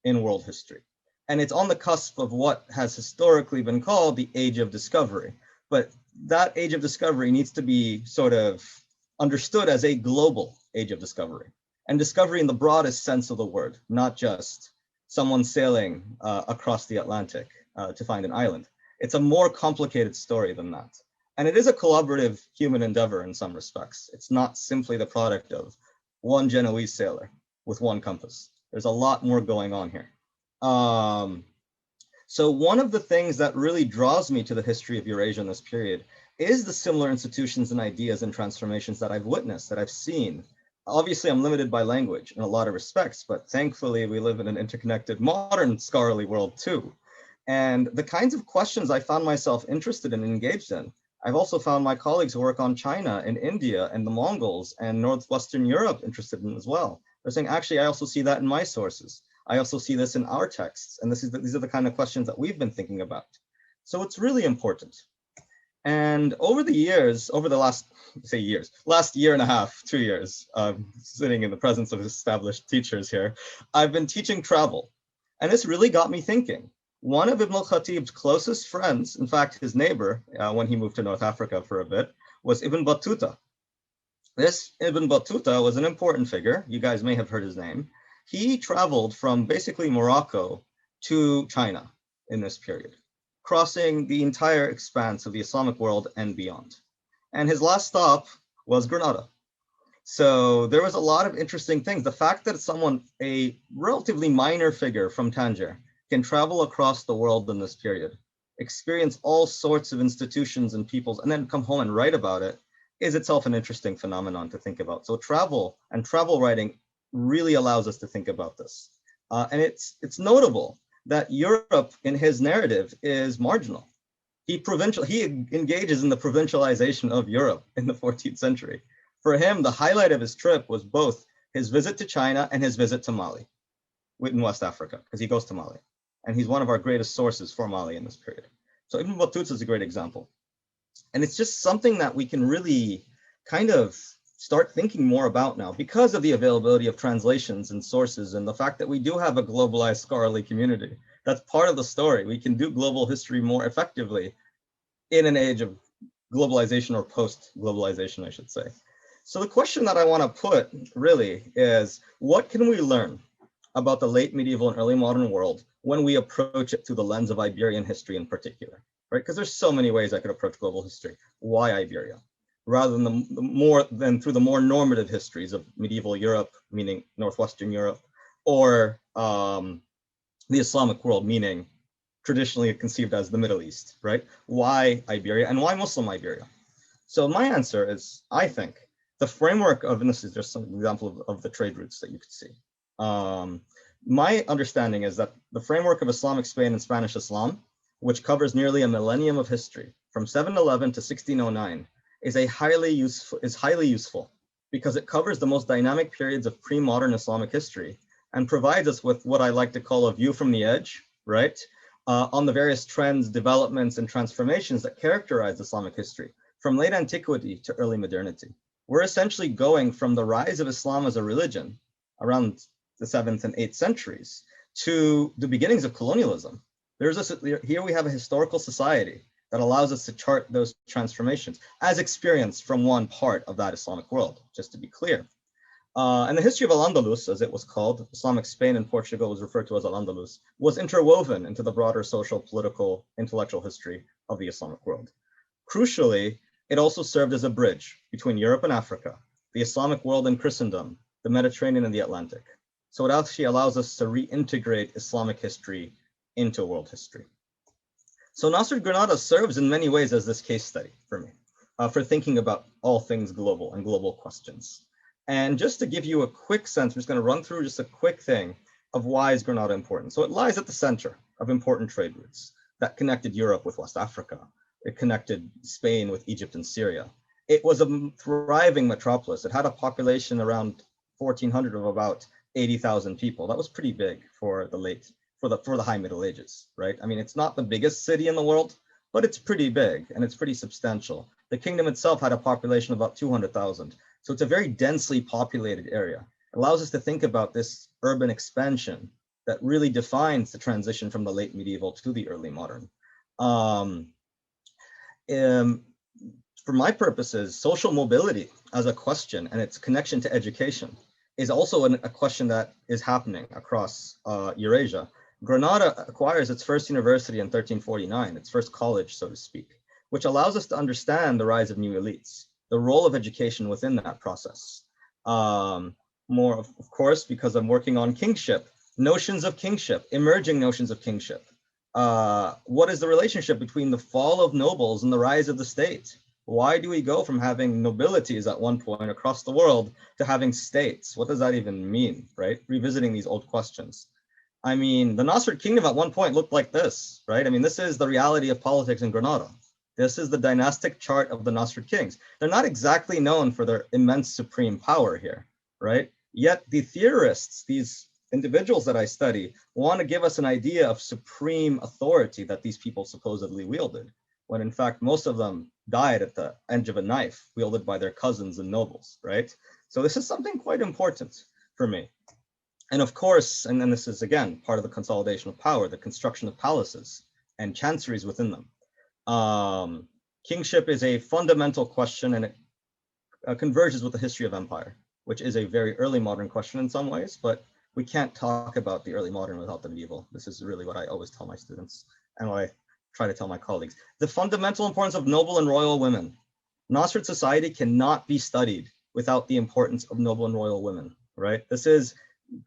in world history. And it's on the cusp of what has historically been called the Age of Discovery. But that Age of Discovery needs to be sort of understood as a global Age of Discovery. And discovery in the broadest sense of the word, not just someone sailing across the Atlantic to find an island. It's a more complicated story than that. And it is a collaborative human endeavor in some respects. It's not simply the product of one Genoese sailor with one compass. There's a lot more going on here. So one of the things that really draws me to the history of Eurasia in this period is the similar institutions and ideas and transformations that I've witnessed, that I've seen. Obviously, I'm limited by language in a lot of respects, but thankfully we live in an interconnected modern scholarly world too. And the kinds of questions I found myself interested in and engaged in, I've also found my colleagues who work on China and India and the Mongols and Northwestern Europe interested in as well. They're saying, actually, I also see that in my sources. I also see this in our texts. And these are the kind of questions that we've been thinking about. So it's really important. And over the years, over the last year and a half, 2 years, sitting in the presence of established teachers here, I've been teaching travel. And this really got me thinking. One of Ibn al-Khatib's closest friends, in fact, his neighbor, when he moved to North Africa for a bit, was Ibn Battuta. This Ibn Battuta was an important figure. You guys may have heard his name. He traveled from basically Morocco to China in this period, crossing the entire expanse of the Islamic world and beyond. And his last stop was Granada. So there was a lot of interesting things. The fact that someone, a relatively minor figure from Tangier, can travel across the world in this period, experience all sorts of institutions and peoples, and then come home and write about it is itself an interesting phenomenon to think about. So travel and travel writing really allows us to think about this. And it's notable that Europe in his narrative is marginal. He engages in the provincialization of Europe in the 14th century. For him, the highlight of his trip was both his visit to China and his visit to Mali in West Africa, because he goes to Mali. And he's one of our greatest sources for Mali in this period. So Ibn Battuta is a great example. And it's just something that we can really kind of start thinking more about now because of the availability of translations and sources and the fact that we do have a globalized scholarly community. That's part of the story. We can do global history more effectively in an age of globalization or post-globalization, I should say. So the question that I want to put really is, what can we learn about the late medieval and early modern world when we approach it through the lens of Iberian history in particular, right? Because there's so many ways I could approach global history. Why Iberia? Rather than through the more normative histories of medieval Europe, meaning Northwestern Europe, or the Islamic world, meaning traditionally conceived as the Middle East, right? Why Iberia and why Muslim Iberia? So my answer is, I think, the framework of, and this is just some example of the trade routes that you could see. My understanding is that the framework of Islamic Spain and Spanish Islam, which covers nearly a millennium of history, from 711 to 1609, is highly useful because it covers the most dynamic periods of pre-modern Islamic history and provides us with what I like to call a view from the edge, right? On the various trends, developments, and transformations that characterize Islamic history from late antiquity to early modernity. We're essentially going from the rise of Islam as a religion around the 7th and 8th centuries to the beginnings of colonialism. Here we have a historical society that allows us to chart those transformations as experienced from one part of that Islamic world, just to be clear. And the history of Al-Andalus, as it was called, Islamic Spain and Portugal was referred to as Al-Andalus, was interwoven into the broader social, political, intellectual history of the Islamic world. Crucially, it also served as a bridge between Europe and Africa, the Islamic world and Christendom, the Mediterranean and the Atlantic. So it actually allows us to reintegrate Islamic history into world history. So Nasr Granada serves in many ways as this case study for me, for thinking about all things global and global questions. And just to give you a quick sense, I'm just going to run through just a quick thing of why is Granada important. So it lies at the center of important trade routes that connected Europe with West Africa. It connected Spain with Egypt and Syria. It was a thriving metropolis. It had a population around 1400 of about 80,000 people. That was pretty big for the high Middle Ages, right? I mean, it's not the biggest city in the world, but it's pretty big and it's pretty substantial. The kingdom itself had a population of about 200,000. So it's a very densely populated area. It allows us to think about this urban expansion that really defines the transition from the late medieval to the early modern. For my purposes, social mobility as a question and its connection to education is also a question that is happening across Eurasia. Granada acquires its first university in 1349, its first college, so to speak. which allows us to understand the rise of new elites, the role of education within that process. More, of course, because I'm working on kingship, notions of kingship, emerging notions of kingship. What is the relationship between the fall of nobles and the rise of the state? Why do we go from having nobilities at one point across the world to having states? What does that even mean, right? Revisiting these old questions. I mean, the Nasrid kingdom at one point looked like this, right? I mean, this is the reality of politics in Granada. This is the dynastic chart of the Nasrid kings. They're not exactly known for their immense supreme power here, right? Yet the theorists, these individuals that I study, want to give us an idea of supreme authority that these people supposedly wielded, when in fact, most of them died at the edge of a knife wielded by their cousins and nobles, right? So this is something quite important for me. And of course, and then this is again, part of the consolidation of power, the construction of palaces and chanceries within them. Kingship is a fundamental question, and it converges with the history of empire, which is a very early modern question in some ways, but we can't talk about the early modern without the medieval. This is really what I always tell my students and what I try to tell my colleagues. The fundamental importance of noble and royal women. Nasrid society cannot be studied without the importance of noble and royal women, right? This is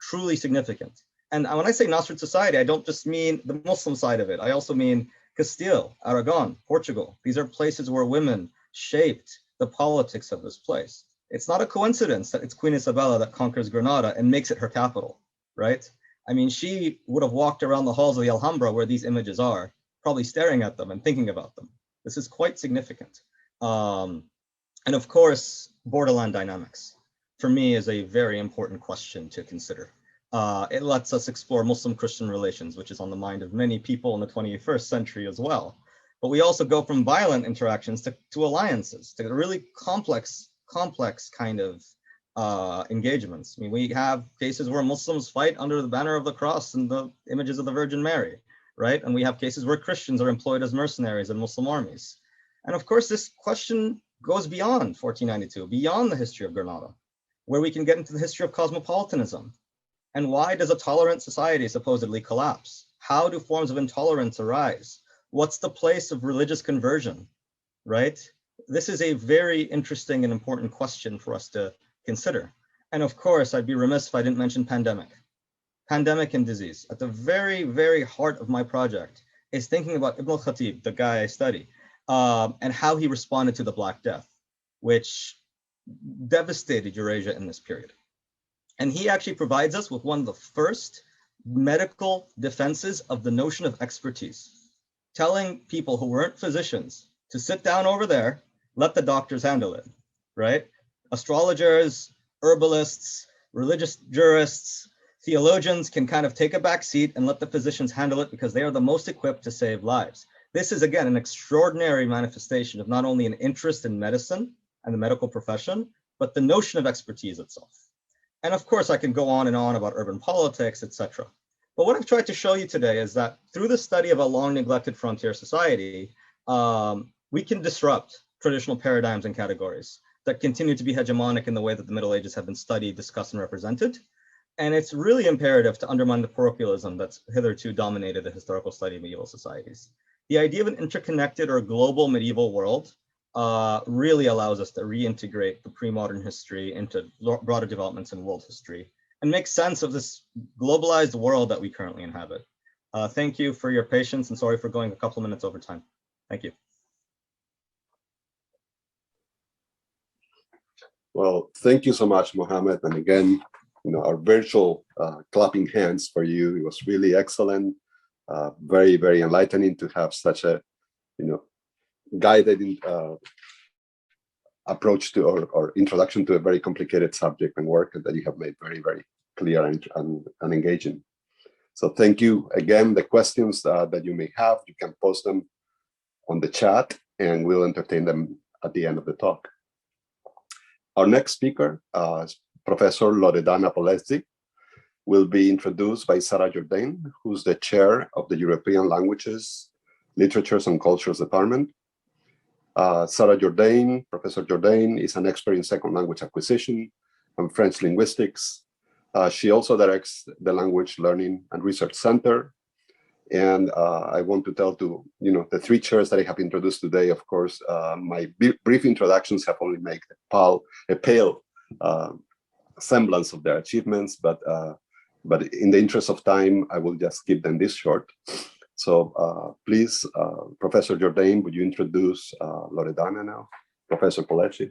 truly significant. And when I say Nasrid society, I don't just mean the Muslim side of it. I also mean Castile, Aragon, Portugal. These are places where women shaped the politics of this place. It's not a coincidence that it's Queen Isabella that conquers Granada and makes it her capital, right? I mean, she would have walked around the halls of the Alhambra where these images are, probably staring at them and thinking about them. This is quite significant. And of course, borderland dynamics, for me, is a very important question to consider. It lets us explore Muslim-Christian relations, which is on the mind of many people in the 21st century as well. But we also go from violent interactions to alliances, to really complex kind of engagements. I mean, we have cases where Muslims fight under the banner of the cross and the images of the Virgin Mary, right? And we have cases where Christians are employed as mercenaries in Muslim armies. And of course, this question goes beyond 1492, beyond the history of Granada, where we can get into the history of cosmopolitanism. And why does a tolerant society supposedly collapse? How do forms of intolerance arise? What's the place of religious conversion, right? This is a very interesting and important question for us to consider. And of course, I'd be remiss if I didn't mention pandemic. Pandemic and disease. At the very, very heart of my project is thinking about Ibn al-Khatib, the guy I study, and how he responded to the Black Death, which devastated Eurasia in this period. And he actually provides us with one of the first medical defenses of the notion of expertise, telling people who weren't physicians to sit down over there, let the doctors handle it, right? Astrologers, herbalists, religious jurists, theologians can kind of take a back seat and let the physicians handle it because they are the most equipped to save lives. This is, again, an extraordinary manifestation of not only an interest in medicine and the medical profession, but the notion of expertise itself. And of course, I can go on and on about urban politics, etc. But what I've tried to show you today is that through the study of a long neglected frontier society, we can disrupt traditional paradigms and categories that continue to be hegemonic in the way that the Middle Ages have been studied, discussed, and represented. And it's really imperative to undermine the parochialism that's hitherto dominated the historical study of medieval societies. The idea of an interconnected or global medieval world really allows us to reintegrate the pre-modern history into broader developments in world history and make sense of this globalized world that we currently inhabit. Thank you for your patience, and sorry for going a couple of minutes over time. Thank you. Well, thank you so much, Mohammed. And again, our virtual clapping hands for you. It was really excellent, very, very enlightening to have such a, guided approach to or introduction to a very complicated subject and work that you have made very, very clear and engaging. So thank you again. The questions that you may have, you can post them on the chat and we'll entertain them at the end of the talk. Our next speaker, Professor Loredana Polezzi, will be introduced by Sarah Jourdain, who's the chair of the European Languages, Literatures and Cultures Department. Sarah Jourdain, Professor Jourdain, is an expert in second language acquisition and French linguistics. She also directs the Language Learning and Research Center And I want to tell to, the three chairs that I have introduced today, of course, my brief introductions have only made a pale semblance of their achievements, but in the interest of time, I will just keep them this short. So please, Professor Jordan, would you introduce Loredana now? Professor Polezzi.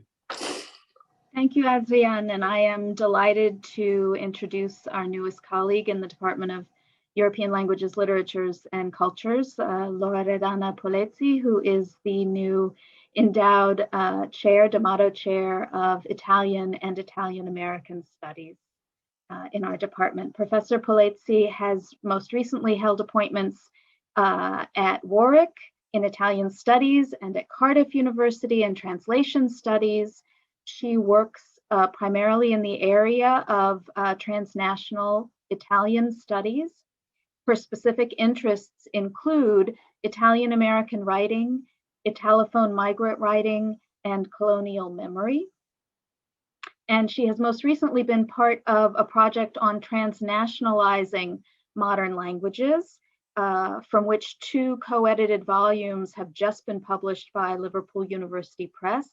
Thank you, Adrian, and I am delighted to introduce our newest colleague in the Department of European Languages, Literatures, and Cultures, Loredana Polezzi, who is the new endowed D'Amato Chair of Italian and Italian American Studies in our department. Professor Polezzi has most recently held appointments at Warwick in Italian Studies and at Cardiff University in Translation Studies. She works primarily in the area of transnational Italian studies. Her specific interests include Italian American writing, Italophone migrant writing, and colonial memory. And she has most recently been part of a project on transnationalizing modern languages, from which 2 co-edited volumes have just been published by Liverpool University Press,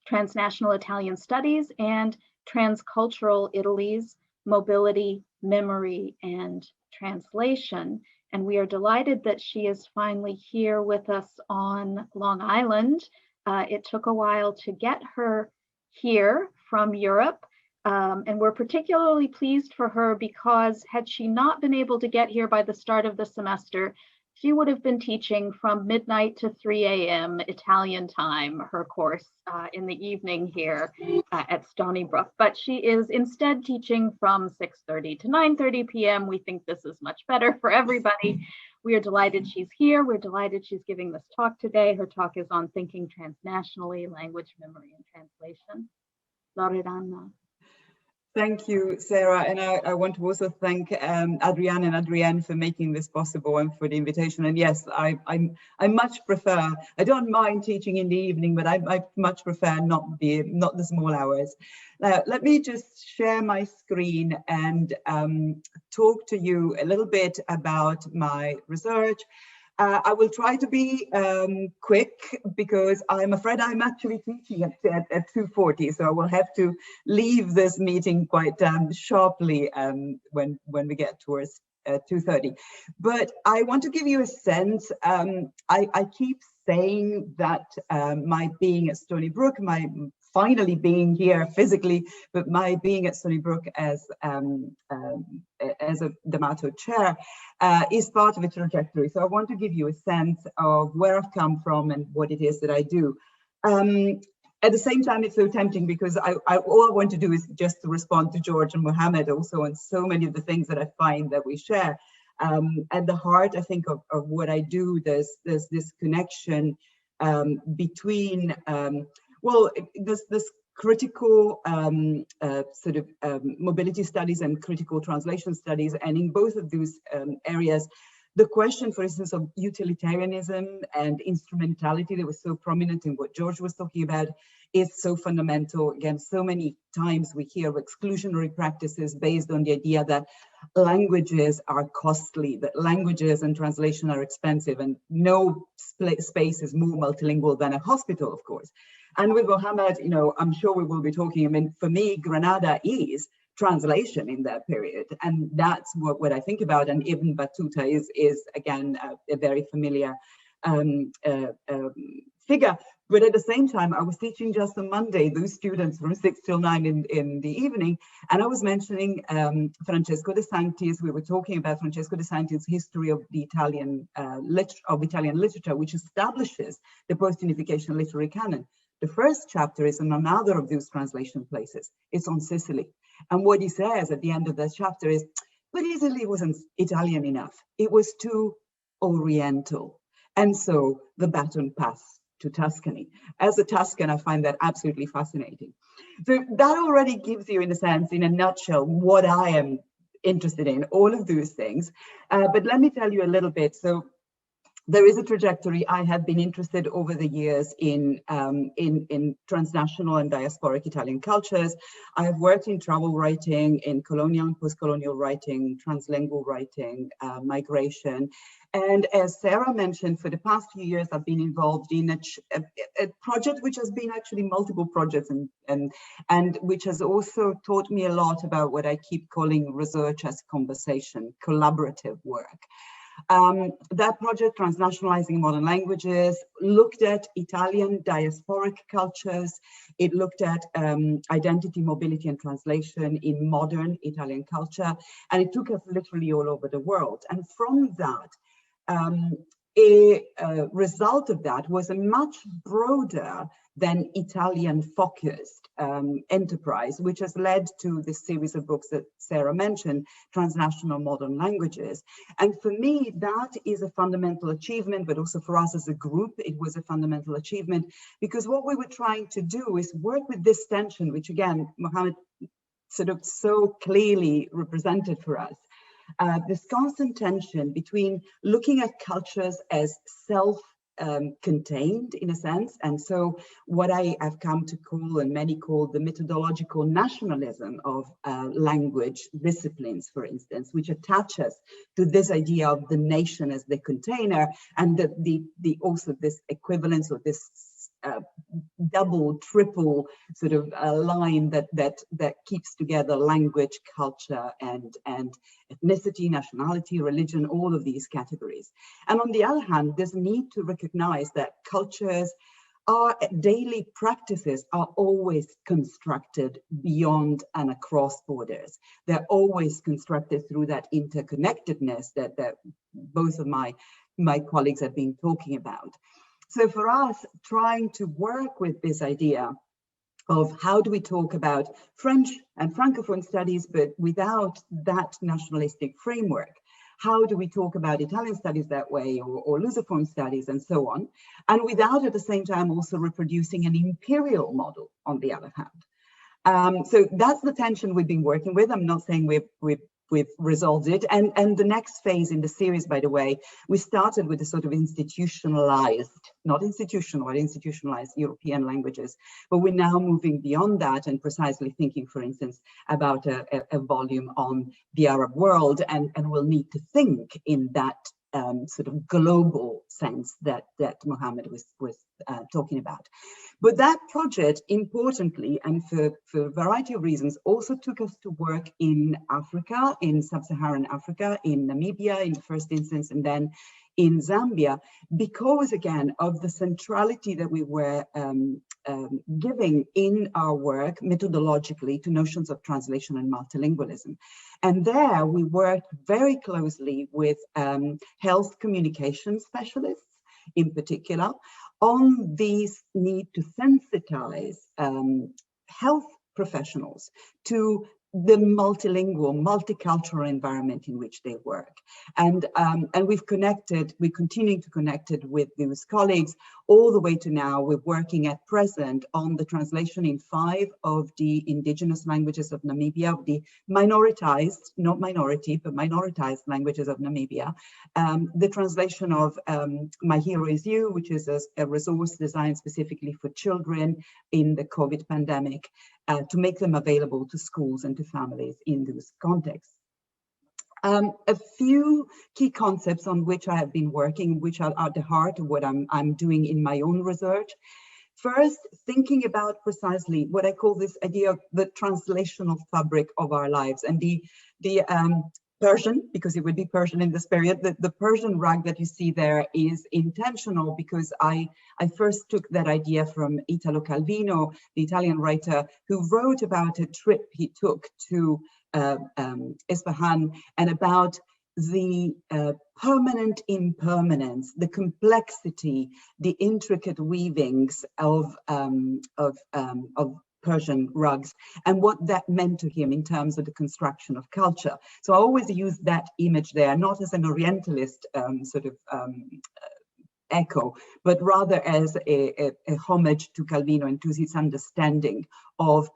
Transnational Italian Studies and Transcultural Italy's Mobility, Memory, and Translation. And we are delighted that she is finally here with us on Long Island. It took a while to get her here from Europe. And we're particularly pleased for her because had she not been able to get here by the start of the semester, she would have been teaching from midnight to 3 a.m. Italian time, her course in the evening here at Stony Brook. But she is instead teaching from 6:30 to 9:30 p.m. We think this is much better for everybody. We are delighted she's here. We're delighted she's giving this talk today. Her talk is on thinking transnationally, language, memory, and translation. Loredana. Thank you, Sarah. And I want to also thank Adrian and Adrienne for making this possible and for the invitation. And yes, I much prefer, I don't mind teaching in the evening, but I much prefer not the small hours. Now, let me just share my screen and talk to you a little bit about my research. I will try to be quick because I'm afraid I'm actually teaching at 2:40, so I will have to leave this meeting quite sharply when we get towards 2:30. But I want to give you a sense. I keep saying that my being at Stony Brook, my finally being here physically, but my being at Stony Brook as a D'Amato chair is part of a trajectory. So I want to give you a sense of where I've come from and what it is that I do. At the same time, it's so tempting because all I want to do is just to respond to George and Mohammed also on so many of the things that I find that we share. At the heart, I think, of what I do, there's this connection between well, this critical mobility studies and critical translation studies. And in both of those areas, the question, for instance, of utilitarianism and instrumentality that was so prominent in what George was talking about is so fundamental. Again, so many times we hear of exclusionary practices based on the idea that languages are costly, that languages and translation are expensive, and no space is more multilingual than a hospital, of course. And with Mohammed, you know, I'm sure we will be talking. I mean, for me, Granada is translation in that period, and that's what I think about. And Ibn Battuta is again a very familiar figure. But at the same time, I was teaching just on Monday those students from 6 till 9 in the evening, and I was mentioning Francesco de Sanctis. We were talking about Francesco de Sanctis' history of the Italian literature, which establishes the post-unification literary canon. The first chapter is on another of those translation places. It's on Sicily. And what he says at the end of that chapter is, but Italy wasn't Italian enough. It was too Oriental. And so the baton passed to Tuscany. As a Tuscan, I find that absolutely fascinating. So that already gives you, in a sense, in a nutshell, what I am interested in, all of those things. But let me tell you a little bit. So there is a trajectory. I have been interested over the years in transnational and diasporic Italian cultures. I have worked in travel writing, in colonial and post-colonial writing, translingual writing, migration. And as Sarah mentioned, for the past few years, I've been involved in a project which has been actually multiple projects and which has also taught me a lot about what I keep calling research as conversation, collaborative work. That project, Transnationalizing Modern Languages, looked at Italian diasporic cultures. It looked at identity, mobility, and translation in modern Italian culture. And it took us literally all over the world. And from that, a result of that was a much broader than Italian-focused enterprise, which has led to this series of books that Sarah mentioned, Transnational Modern Languages. And for me, that is a fundamental achievement, but also for us as a group, it was a fundamental achievement, because what we were trying to do is work with this tension, which again, Mohammed sort of so clearly represented for us. This constant tension between looking at cultures as self-contained in a sense, and so what I have come to call, and many call, the methodological nationalism of language disciplines, for instance, which attach us to this idea of the nation as the container, and also this equivalence or this double, triple sort of line that keeps together language, culture, and ethnicity, nationality, religion, all of these categories. And on the other hand, there's a need to recognize that cultures, our daily practices are always constructed beyond and across borders. They're always constructed through that interconnectedness that both of my colleagues have been talking about. So for us, trying to work with this idea of how do we talk about French and Francophone studies, but without that nationalistic framework? How do we talk about Italian studies that way, or Lusophone studies, and so on? And without at the same time also reproducing an imperial model on the other hand. So that's the tension we've been working with. I'm not saying we've resolved it. And the next phase in the series, by the way, we started with a sort of institutionalized, not institutional, but institutionalized European languages, but we're now moving beyond that and precisely thinking, for instance, about a volume on the Arab world, and we'll need to think in that sort of global sense that Mohammed was talking about. But that project, importantly, and for a variety of reasons, also took us to work in Africa, in sub-Saharan Africa, in Namibia in the first instance, and then in Zambia, because again of the centrality that we were giving in our work methodologically to notions of translation and multilingualism. And there we worked very closely with health communication specialists in particular on this need to sensitize health professionals to the multilingual, multicultural environment in which they work. And we're continuing to connect it with those colleagues all the way to now. We're working at present on the translation in 5 of the indigenous languages of Namibia, of the minoritized, not minority, but minoritized languages of Namibia. The translation of My Hero Is You, which is a resource designed specifically for children in the COVID pandemic, to make them available to schools and to families in those contexts. A few key concepts on which I have been working, which are at the heart of what I'm doing in my own research. First, thinking about precisely what I call this idea of the translational fabric of our lives, and the Persian, because it would be Persian in this period, the Persian rug that you see there is intentional because I first took that idea from Italo Calvino, the Italian writer, who wrote about a trip he took to Isfahan and about the permanent impermanence, the complexity, the intricate weavings of Persian rugs, and what that meant to him in terms of the construction of culture. So I always use that image there, not as an Orientalist echo, but rather as a homage to Calvino and to his understanding of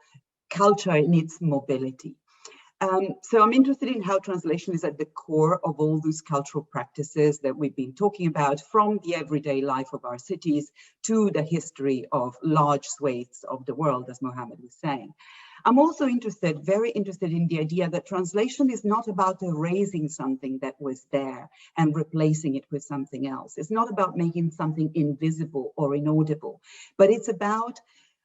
culture in its mobility. So I'm interested in how translation is at the core of all those cultural practices that we've been talking about, from the everyday life of our cities to the history of large swathes of the world, as Mohammed was saying. I'm also very interested in the idea that translation is not about erasing something that was there and replacing it with something else. It's not about making something invisible or inaudible, but it's about,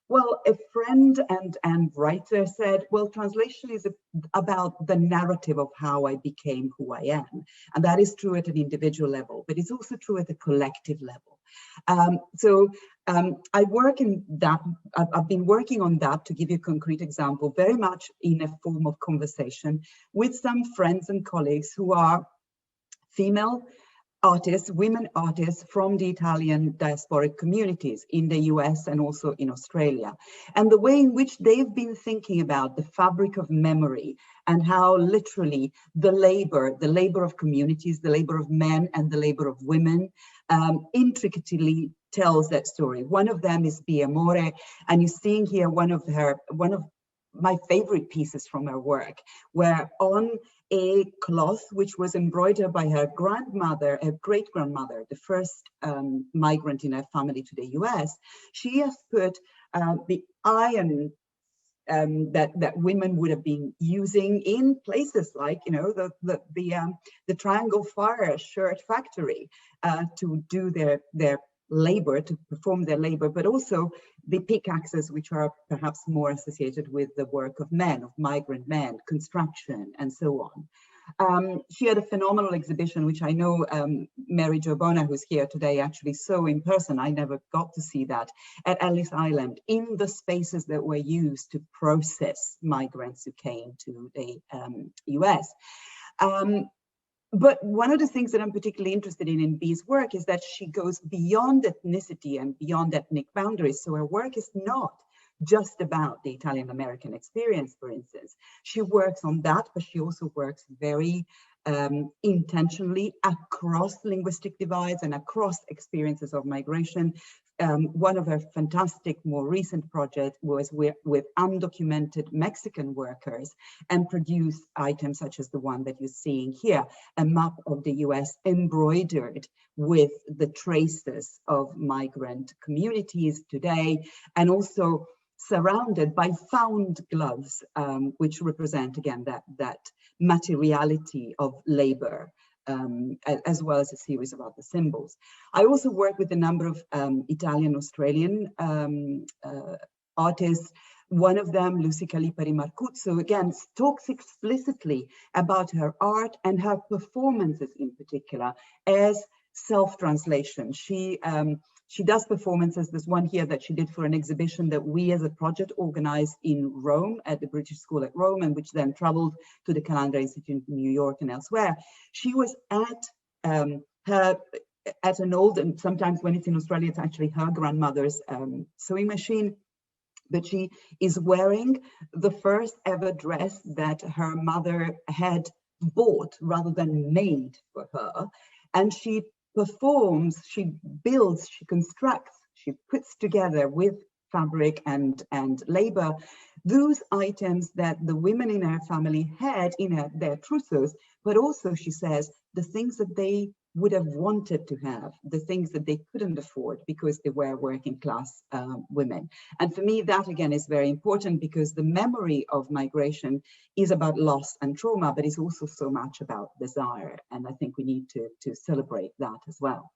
well, a friend and writer said, well, translation is about the narrative of how I became who I am. And that is true at an individual level, but it's also true at a collective level. I work in that, I've been working on that, to give you a concrete example, very much in a form of conversation with some friends and colleagues who are female artists, women artists from the Italian diasporic communities in the US and also in Australia. And the way in which they've been thinking about the fabric of memory and how literally the labor of communities, the labor of men and the labor of women intricately tells that story. One of them is Bi Amore, and you're seeing here one of my favorite pieces from her work, where on a cloth which was embroidered by her grandmother, her great-grandmother, the first migrant in her family to the US, she has put the iron that women would have been using in places like, you know, the Triangle Fire shirt factory to do their labor, to perform their labor, but also the pickaxes, which are perhaps more associated with the work of men, of migrant men, construction, and so on. She had a phenomenal exhibition, which I know Mary Jo Bona, who's here today, actually saw in person. I never got to see that, at Ellis Island, in the spaces that were used to process migrants who came to the US. But one of the things that I'm particularly interested in B's work is that she goes beyond ethnicity and beyond ethnic boundaries. So her work is not just about the Italian-American experience, for instance. She works on that, but she also works very intentionally across linguistic divides and across experiences of migration. One of her fantastic, more recent projects was with undocumented Mexican workers, and produced items such as the one that you're seeing here, a map of the US embroidered with the traces of migrant communities today, and also surrounded by found gloves, which represent, again, that materiality of labor, as well as a series of other symbols. I also work with a number of Italian-Australian artists. One of them, Lucy Calipari Marcuzzo, again, talks explicitly about her art and her performances in particular as self-translation. She does performances. There's one here that she did for an exhibition that we as a project organized in Rome, at the British School at Rome, and which then traveled to the Calendar Institute in New York and elsewhere. She was at an old, and sometimes when it's in Australia, it's actually her grandmother's sewing machine, but she is wearing the first ever dress that her mother had bought rather than made for her. And she performs, she builds, she constructs, she puts together with fabric and labor those items that the women in her family had in their trousseaux, but also, she says, the things that they would have wanted to have, the things that they couldn't afford because they were working class women. And for me, that again is very important, because the memory of migration is about loss and trauma, but it's also so much about desire. And I think we need to celebrate that as well.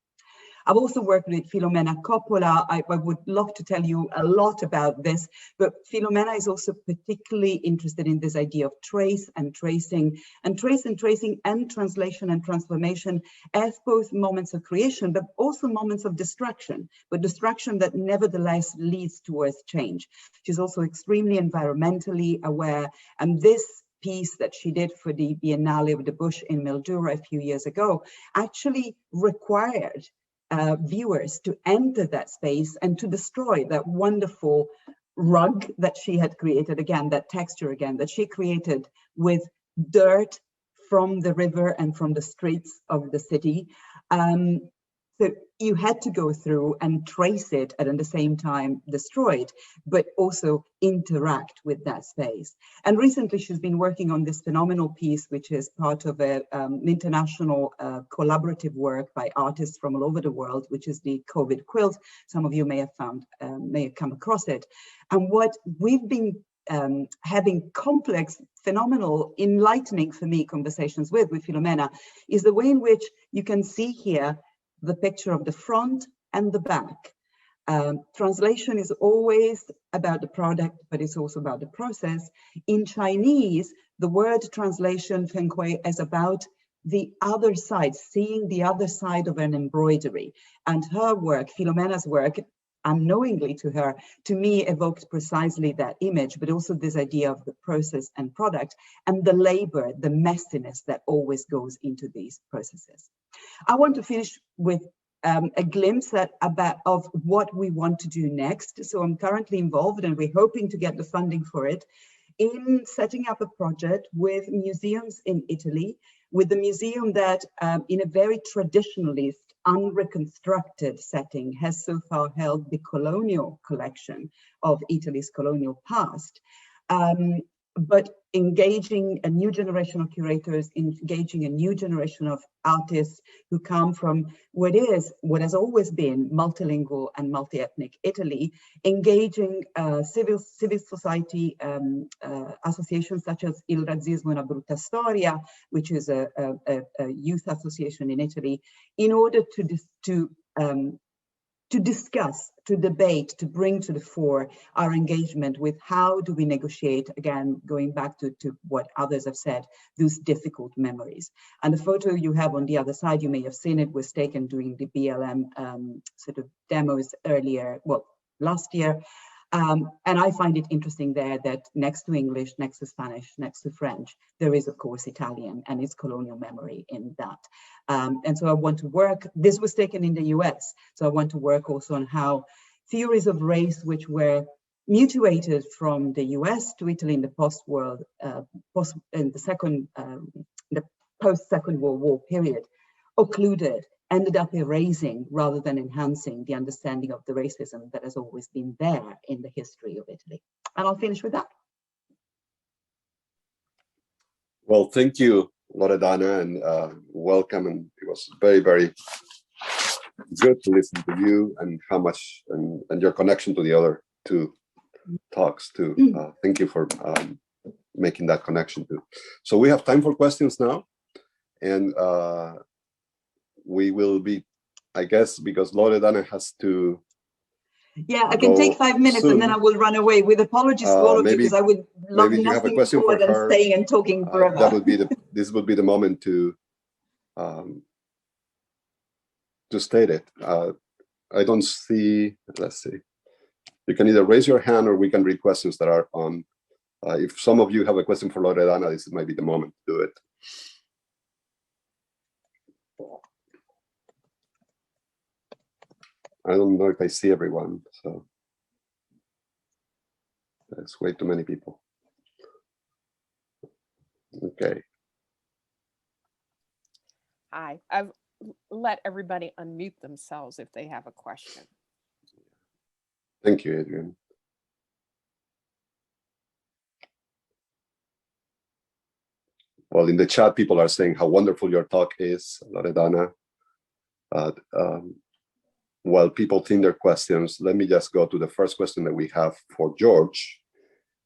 I've also worked with Filomena Coppola. I would love to tell you a lot about this, but Filomena is also particularly interested in this idea of trace and tracing, and tracing and translation and transformation as both moments of creation, but also moments of destruction, but destruction that nevertheless leads towards change. She's also extremely environmentally aware, and this piece that she did for the Biennale of the Bush in Mildura a few years ago actually required viewers to enter that space and to destroy that wonderful rug that she had created, again, that texture again, that she created with dirt from the river and from the streets of the city. So you had to go through and trace it and at the same time destroy it, but also interact with that space. And recently she's been working on this phenomenal piece, which is part of an international collaborative work by artists from all over the world, which is the Covid Quilt. Some of you may have found, may have come across it. And what we've been having complex, phenomenal, enlightening for me conversations with Filomena is the way in which you can see here the picture of the front and the back. Translation is always about the product, but it's also about the process. In Chinese, the word translation, Fenghui, is about the other side, seeing the other side of an embroidery. And her work, Filomena's work, unknowingly to her, to me evoked precisely that image, but also this idea of the process and product and the labor, the messiness that always goes into these processes. I want to finish with a glimpse of what we want to do next. So I'm currently involved, and we're hoping to get the funding for it, in setting up a project with museums in Italy, with the museum that in a very traditionalist, unreconstructed setting has so far held the colonial collection of Italy's colonial past. But engaging a new generation of curators, engaging a new generation of artists who come from what has always been multilingual and multi-ethnic Italy, engaging civil society associations such as Il Razzismo Una Brutta Storia, which is a youth association in Italy, in order to discuss, to debate, to bring to the fore our engagement with how do we negotiate, again, going back to what others have said, those difficult memories. And the photo you have on the other side, you may have seen it, was taken during the BLM sort of demos earlier, well, last year. And I find it interesting there that next to English, next to Spanish, next to French, there is, of course, Italian and its colonial memory in that. And so I want to work, this was taken in the US, so I want to work also on how theories of race, which were mutated from the US to Italy in the post-Second World War period, occluded, ended up erasing rather than enhancing the understanding of the racism that has always been there in the history of Italy. And I'll finish with that. Well, thank you, Loredana, and welcome. And it was very, very good to listen to you and how much, and your connection to the other two talks too. Thank you for making that connection too. So we have time for questions now. And we will be, I guess, because Loredana has to. Yeah, I can take 5 minutes soon, and then I will run away. With apologies to all of you, because I would love nothing more than staying and talking forever. That would be this would be the moment to state it. I don't see. Let's see. You can either raise your hand or we can read questions that are on. If some of you have a question for Loredana, this might be the moment to do it. I don't know if I see everyone, so that's way too many people. Okay. Hi, I've let everybody unmute themselves if they have a question. Thank you, Adrian. Well, in the chat, people are saying how wonderful your talk is, Loredana. While people think their questions, let me just go to the first question that we have for George.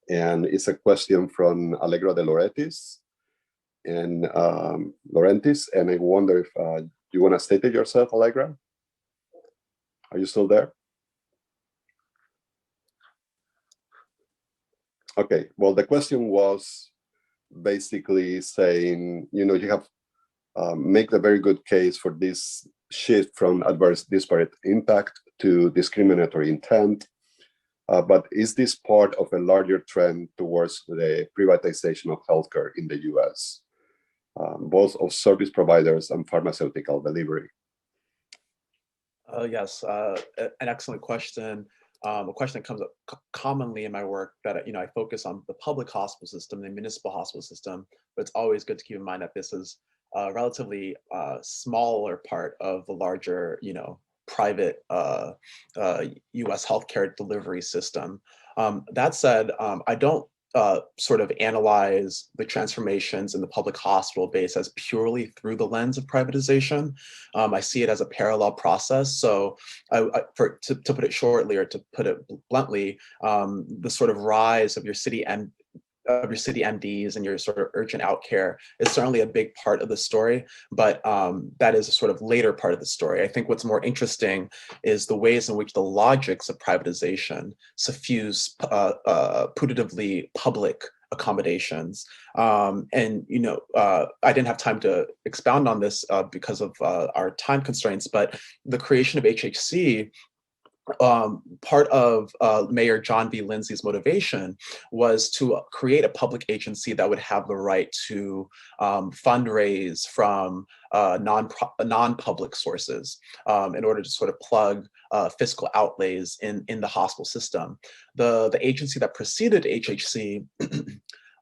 And it's a question from Allegra de Laurentis. And I wonder if you want to state it yourself, Allegra? Are you still there? Okay, well, the question was basically saying, you have make the very good case for this shift from adverse disparate impact to discriminatory intent. But is this part of a larger trend towards the privatization of healthcare in the US, both of service providers and pharmaceutical delivery? Yes, an excellent question. A question that comes up commonly in my work that, I focus on the public hospital system, the municipal hospital system, but it's always good to keep in mind that this is a relatively smaller part of the larger, private U.S. healthcare delivery system. That said, I don't sort of analyze the transformations in the public hospital base as purely through the lens of privatization. I see it as a parallel process. So to put it shortly, or to put it bluntly, the sort of rise of your city MDs and your sort of urgent out care is certainly a big part of the story, but that is a sort of later part of the story. I think what's more interesting is the ways in which the logics of privatization suffuse putatively public accommodations. I didn't have time to expound on this because of our time constraints, but the creation of HHC, part of Mayor John V. Lindsay's motivation was to create a public agency that would have the right to fundraise from non-public sources in order to sort of plug fiscal outlays in the hospital system. The agency that preceded HHC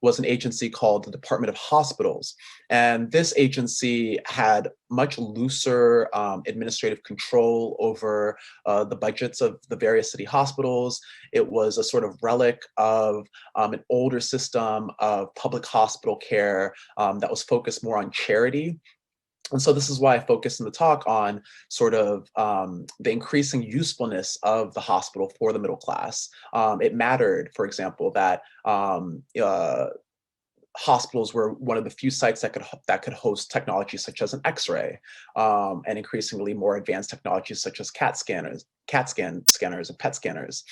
was an agency called the Department of Hospitals. And this agency had much looser administrative control over the budgets of the various city hospitals. It was a sort of relic of an older system of public hospital care that was focused more on charity. And so this is why I focus in the talk on sort of the increasing usefulness of the hospital for the middle class. It mattered, for example, that hospitals were one of the few sites that could host technology such as an X-ray, and increasingly more advanced technologies such as CAT scanners and PET scanners.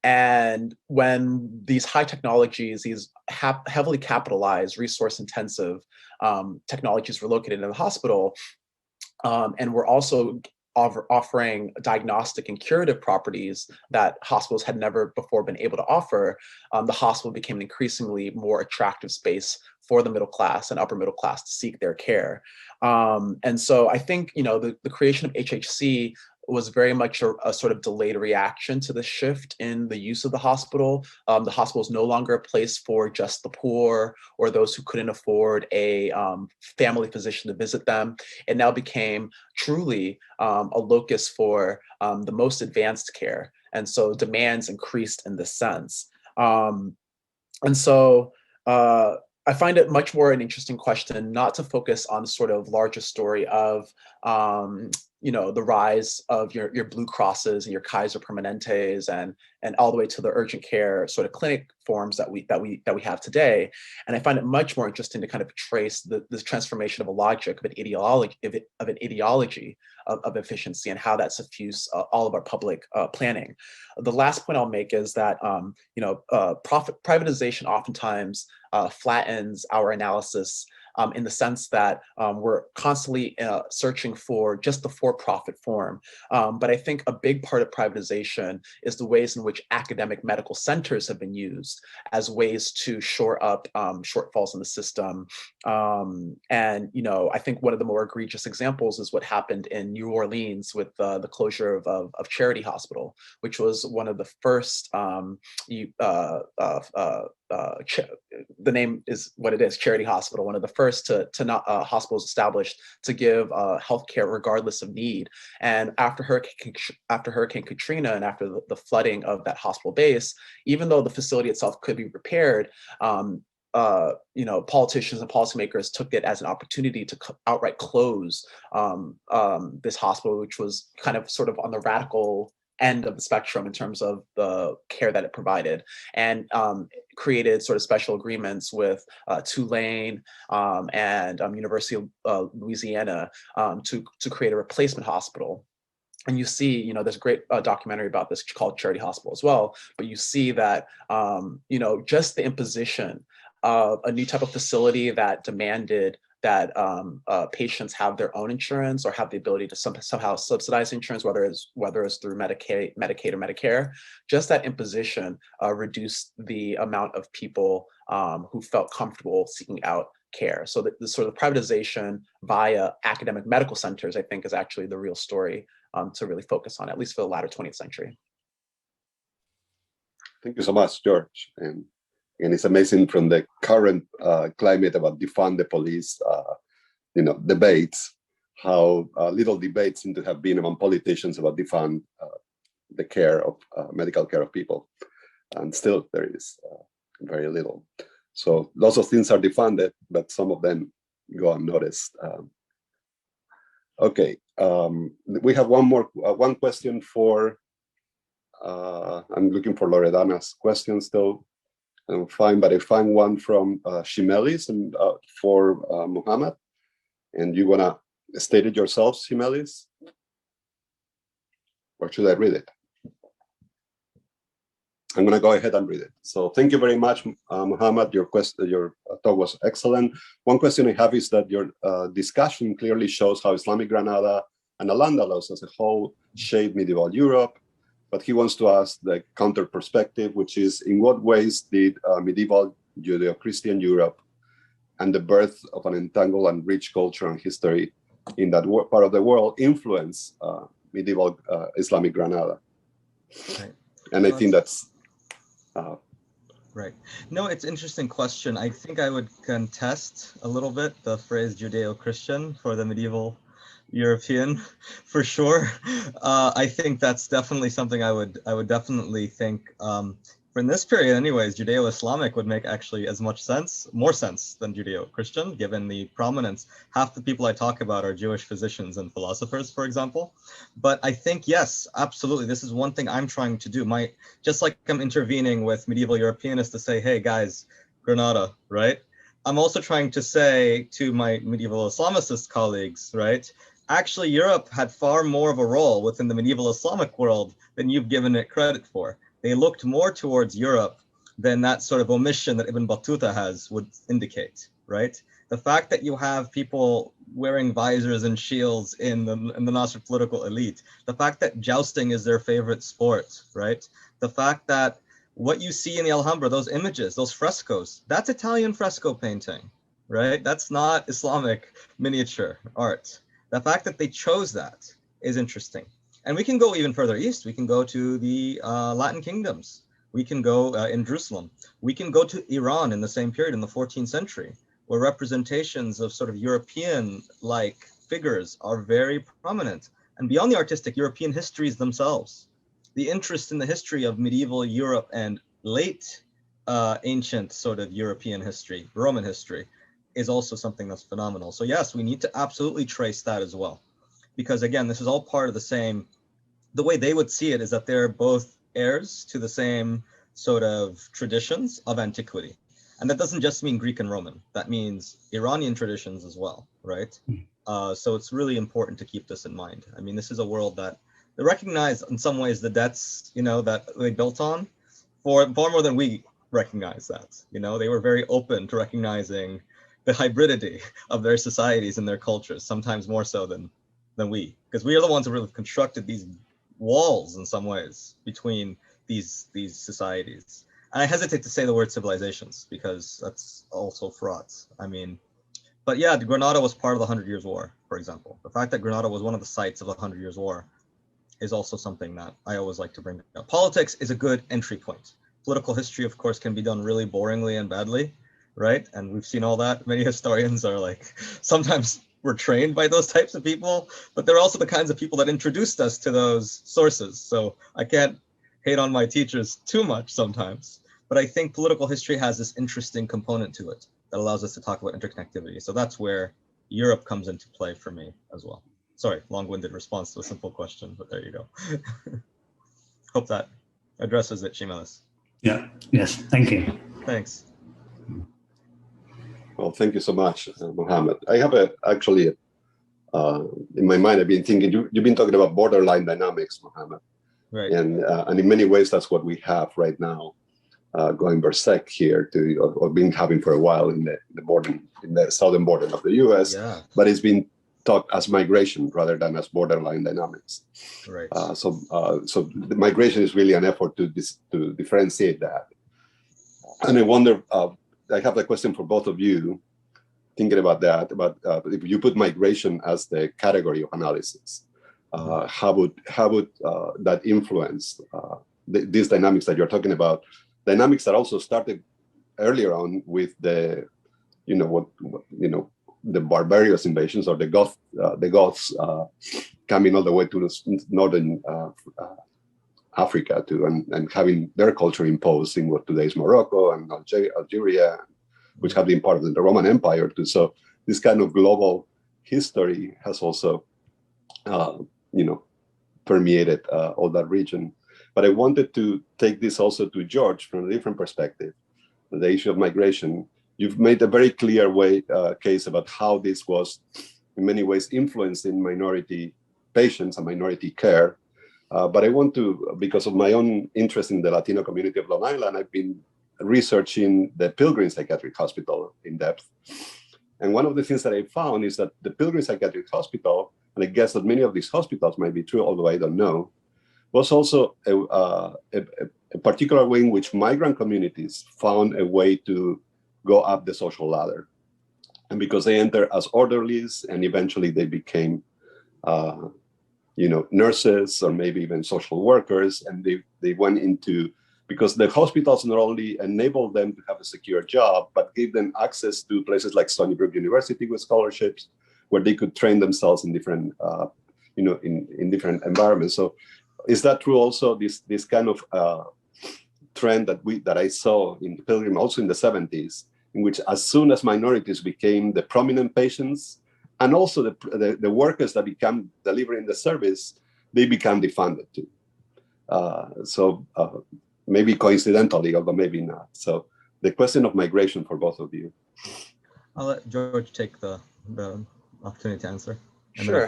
And when these high technologies, these heavily capitalized, resource-intensive technologies were located in the hospital, and were also offering diagnostic and curative properties that hospitals had never before been able to offer, the hospital became an increasingly more attractive space for the middle class and upper middle class to seek their care. And so I think, the creation of HHC was very much a sort of delayed reaction to the shift in the use of the hospital. The hospital is no longer a place for just the poor or those who couldn't afford a family physician to visit them. It now became truly a locus for the most advanced care. And so demands increased in this sense. And so I find it much more an interesting question not to focus on the sort of larger story of the rise of your Blue Crosses and your Kaiser Permanentes and all the way to the urgent care sort of clinic forms that we have today. And I find it much more interesting to kind of trace this transformation of a logic, of an ideology of efficiency, and how that suffused all of our public planning. The last point I'll make is that privatization oftentimes flattens our analysis in the sense that we're constantly searching for just the for-profit form. But I think a big part of privatization is the ways in which academic medical centers have been used as ways to shore up shortfalls in the system. And I think one of the more egregious examples is what happened in New Orleans with the closure of Charity Hospital, which was one of the first the name is what it is, Charity Hospital, one of the first hospitals established to give healthcare regardless of need. And after Hurricane Katrina and after the flooding of that hospital base, even though the facility itself could be repaired, politicians and policymakers took it as an opportunity to outright close this hospital, which was kind of sort of on the radical end of the spectrum in terms of the care that it provided, and created sort of special agreements with Tulane and University of Louisiana to create a replacement hospital. And you see, there's a great documentary about this called Charity Hospital as well, but you see that, just the imposition of a new type of facility that demanded that patients have their own insurance or have the ability to somehow subsidize insurance, whether it's through Medicaid or Medicare. Just that imposition reduced the amount of people who felt comfortable seeking out care. So the sort of privatization via academic medical centers, I think, is actually the real story to really focus on, at least for the latter 20th century. Thank you so much, George. And And it's amazing from the current climate about defund the police, debates, how little debates seem to have been among politicians about defund the care of medical care of people. And still there is very little. So lots of things are defunded, but some of them go unnoticed. Okay, we have one question for, I'm looking for Loredana's questions though. I'm fine, but I find one from Shimelis and for Mohammed. And you wanna state it yourself, Shimelis? Or should I read it? I'm gonna go ahead and read it. So thank you very much, Mohammed. Your talk was excellent. One question I have is that your discussion clearly shows how Islamic Granada and Al-Andalus as a whole shaped medieval Europe. But he wants to ask the counter perspective, which is, in what ways did medieval Judeo-Christian Europe and the birth of an entangled and rich culture and history in that part of the world influence medieval Islamic Granada? Right. And I think that's right. No, it's an interesting question. I think I would contest a little bit the phrase Judeo-Christian for the medieval European, for sure. I think that's definitely something I would definitely think. For in this period, anyways, Judeo-Islamic would make actually as much sense, more sense than Judeo-Christian, given the prominence. Half the people I talk about are Jewish physicians and philosophers, for example. But I think, yes, absolutely. This is one thing I'm trying to do. Just like I'm intervening with medieval Europeanists to say, hey, guys, Granada, right? I'm also trying to say to my medieval Islamicist colleagues, right? Actually, Europe had far more of a role within the medieval Islamic world than you've given it credit for. They looked more towards Europe than that sort of omission that Ibn Battuta has would indicate, right? The fact that you have people wearing visors and shields in the Nasser political elite, the fact that jousting is their favorite sport, right? The fact that what you see in the Alhambra, those images, those frescoes, that's Italian fresco painting, right? That's not Islamic miniature art. The fact that they chose that is interesting. And we can go even further east. We can go to the Latin kingdoms. We can go in Jerusalem. We can go to Iran in the same period in the 14th century, where representations of sort of European-like figures are very prominent. And beyond the artistic, European histories themselves. The interest in the history of medieval Europe and late ancient sort of European history, Roman history, is also something that's phenomenal. So yes, we need to absolutely trace that as well. Because again, this is all part of the same, the way they would see it is that they're both heirs to the same sort of traditions of antiquity. And that doesn't just mean Greek and Roman, that means Iranian traditions as well, right? So it's really important to keep this in mind. I mean, this is a world that they recognize in some ways the debts, that they built on for far more than we recognize that. They were very open to recognizing the hybridity of their societies and their cultures, sometimes more so than we, because we are the ones who really constructed these walls in some ways between these societies. And I hesitate to say the word civilizations because that's also fraught. I mean, but yeah, Granada was part of the 100 Years' War, for example. The fact that Granada was one of the sites of the 100 Years' War is also something that I always like to bring up. Politics is a good entry point. Political history, of course, can be done really boringly and badly, right? And we've seen all that. Many historians are like, sometimes we're trained by those types of people, but they're also the kinds of people that introduced us to those sources. So I can't hate on my teachers too much sometimes, but I think political history has this interesting component to it that allows us to talk about interconnectivity. So that's where Europe comes into play for me as well. Sorry, long-winded response to a simple question, but there you go. Hope that addresses it, Shimelis. Yeah, yes, thank you. Thanks. Well, thank you so much, Mohammed. I have actually, in my mind, I've been thinking, you've been talking about borderline dynamics, Mohammed. Right. And in many ways, that's what we have right now, going berserk here or been having for a while in the southern border of the US, yeah. But it's been taught as migration rather than as borderline dynamics. Right. So the migration is really an effort to differentiate that. And I wonder, I have a question for both of you, thinking about that, if you put migration as the category of analysis, how would that influence these dynamics that you're talking about, dynamics that also started earlier on with the, the barbarous invasions or the Goths coming all the way to northern Africa and having their culture imposed in what today is Morocco and Algeria, which have been part of the Roman Empire too. So this kind of global history has also, permeated all that region. But I wanted to take this also to George from a different perspective, the issue of migration. You've made a very clear case about how this was in many ways influencing minority patients and minority care. But I want to, because of my own interest in the Latino community of Long Island, I've been researching the Pilgrim Psychiatric Hospital in depth. And one of the things that I found is that the Pilgrim Psychiatric Hospital, and I guess that many of these hospitals might be true, although I don't know, was also a particular way in which migrant communities found a way to go up the social ladder. And because they entered as orderlies and eventually they became nurses or maybe even social workers, and they went into, because the hospitals not only enabled them to have a secure job, but gave them access to places like Stony Brook University with scholarships, where they could train themselves in different, in different environments. So, is that true also? This kind of trend that I saw in Pilgrim, also in the 70s, in which as soon as minorities became the prominent patients, and also the workers that become delivering the service, they become defunded too. Maybe coincidentally, although maybe not. So the question of migration for both of you. I'll let George take the opportunity to answer. Sure,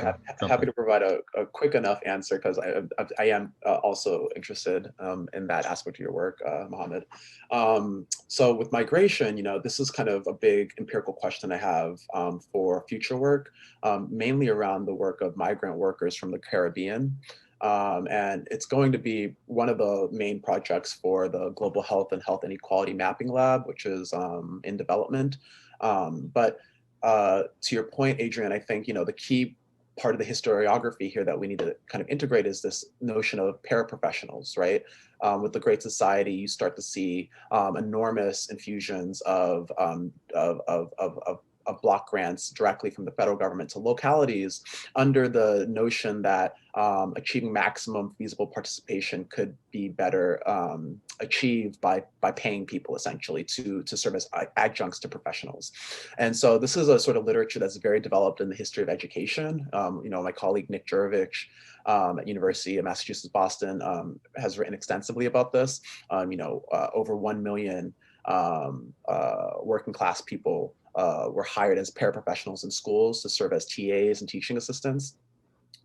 happy to provide a quick enough answer, because I am also interested in that aspect of your work, Mohammed. So with migration, this is kind of a big empirical question I have for future work, mainly around the work of migrant workers from the Caribbean. And it's going to be one of the main projects for the Global Health and Health Inequality Mapping Lab, which is in development. But to your point, Adrian, I think, the key part of the historiography here that we need to kind of integrate is this notion of paraprofessionals, right? With the Great Society, you start to see enormous infusions of block grants directly from the federal government to localities, under the notion that achieving maximum feasible participation could be better achieved by paying people essentially to serve as adjuncts to professionals. And so this is a sort of literature that's very developed in the history of education. My colleague Nick Djerovich at University of Massachusetts, Boston has written extensively about this. Over 1 million working class people were hired as paraprofessionals in schools to serve as TAs and teaching assistants.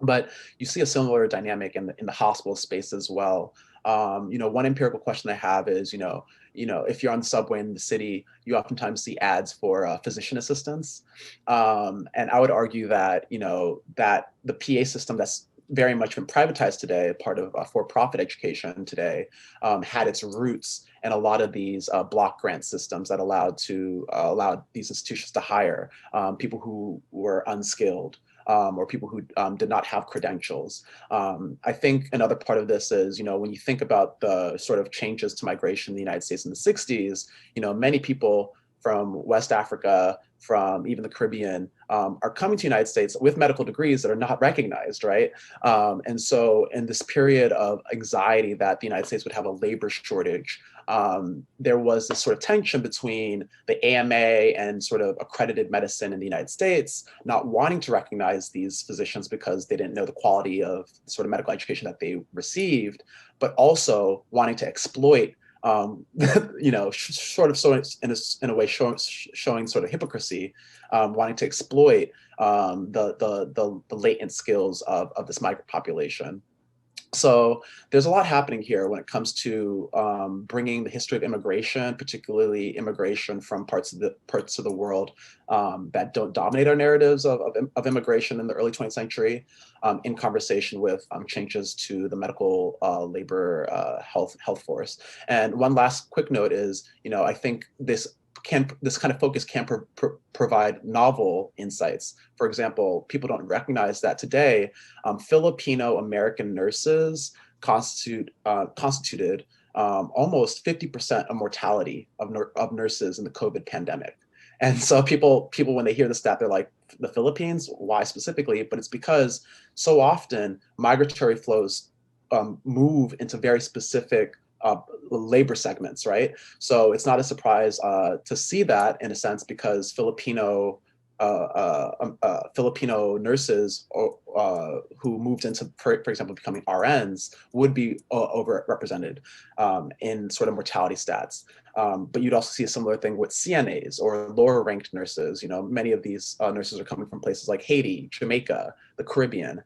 But you see a similar dynamic in the hospital space as well. One empirical question I have is, if you're on the subway in the city, you oftentimes see ads for physician assistants. And I would argue that, that the PA system that's very much been privatized today, part of for-profit education today, had its roots in a lot of these block grant systems that allowed these institutions to hire people who were unskilled, or people who did not have credentials. I think another part of this is, when you think about the sort of changes to migration in the United States in the 60s, many people from West Africa, from even the Caribbean, are coming to the United States with medical degrees that are not recognized, right? And so in this period of anxiety that the United States would have a labor shortage, there was this sort of tension between the AMA and sort of accredited medicine in the United States, not wanting to recognize these physicians because they didn't know the quality of sort of medical education that they received, but also wanting to exploit sort of in a way showing sort of hypocrisy, wanting to exploit the latent skills of this migrant population. So there's a lot happening here when it comes to bringing the history of immigration, particularly immigration from parts of the world that don't dominate our narratives of immigration in the early 20th century, in conversation with changes to the medical labor health force. And one last quick note is, I think this kind of focus can provide novel insights. For example, people don't recognize that today, Filipino American nurses constituted almost 50% of mortality of nurses in the COVID pandemic. And so people, when they hear the stat, they're like, the Philippines, why specifically? But it's because so often migratory flows move into very specific labor segments, right? So it's not a surprise to see that, in a sense, because Filipino nurses who moved into, for example, becoming RNs would be overrepresented in sort of mortality stats. But you'd also see a similar thing with CNAs or lower ranked nurses. You know, many of these nurses are coming from places like Haiti, Jamaica, the Caribbean.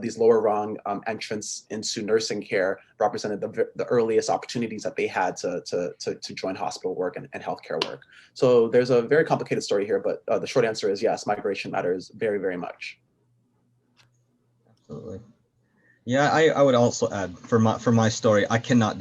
These lower rung entrants into nursing care represented the earliest opportunities that they had to join hospital work and healthcare work. So there's a very complicated story here, but the short answer is yes, migration matters very, very much. Absolutely. Yeah, I would also add for my story, I cannot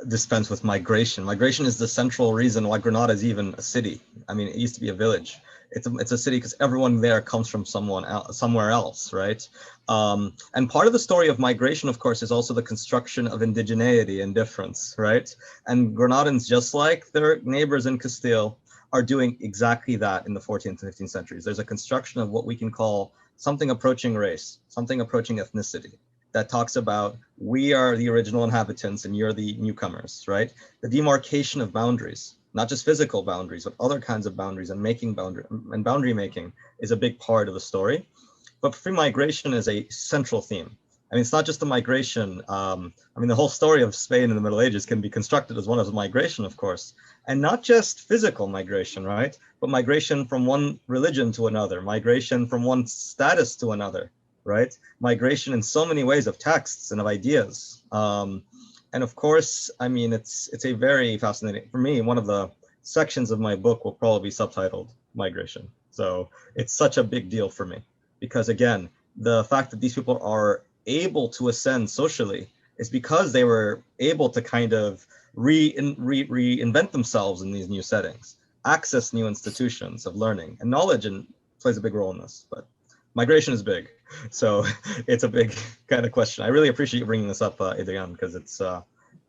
dispense with migration. Migration is the central reason why Granada is even a city. I mean, it used to be a village. It's a city because everyone there comes from somewhere else, right? And part of the story of migration, of course, is also the construction of indigeneity and difference, right? And Granadans, just like their neighbors in Castile, are doing exactly that in the 14th and 15th centuries. There's a construction of what we can call something approaching race, something approaching ethnicity, that talks about we are the original inhabitants and you're the newcomers, right? The demarcation of boundaries, not just physical boundaries, but other kinds of boundaries, and boundary making is a big part of the story. But free migration is a central theme. I mean, it's not just the migration. I mean, the whole story of Spain in the Middle Ages can be constructed as one of migration, of course, and not just physical migration, right? But migration from one religion to another, migration from one status to another, right? Migration in so many ways of texts and of ideas. And of course, I mean, it's a very fascinating, for me, one of the sections of my book will probably be subtitled Migration. So it's such a big deal for me because, again, the fact that these people are able to ascend socially is because they were able to kind of reinvent themselves in these new settings, access new institutions of learning, and knowledge and plays a big role in this. But migration is big. So it's a big kind of question. I really appreciate you bringing this up, Adrian, because it's,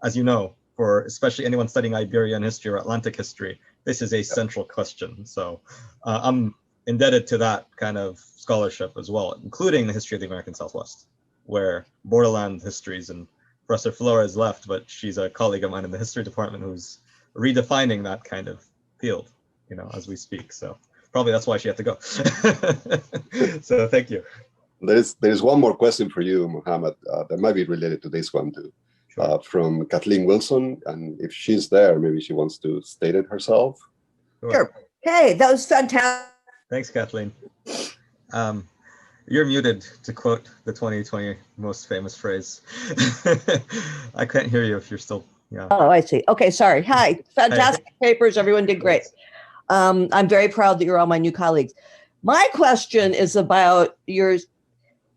as you know, for especially anyone studying Iberian history or Atlantic history, this is a central question. So I'm indebted to that kind of scholarship as well, including the history of the American Southwest, where borderland histories, and Professor Flores left, but she's a colleague of mine in the history department who's redefining that kind of field, you know, as we speak. So probably that's why she had to go. So thank you. There's one more question for you, Mohammed, that might be related to this one too, from Kathleen Wilson. And if she's there, maybe she wants to state it herself. Sure. Hey, that was fantastic. Thanks, Kathleen. You're muted, to quote the 2020 most famous phrase. I can't hear you if you're still, yeah. Oh, I see. Okay, sorry. Hi, fantastic papers. Everyone did great. I'm very proud that you're all my new colleagues. My question is about your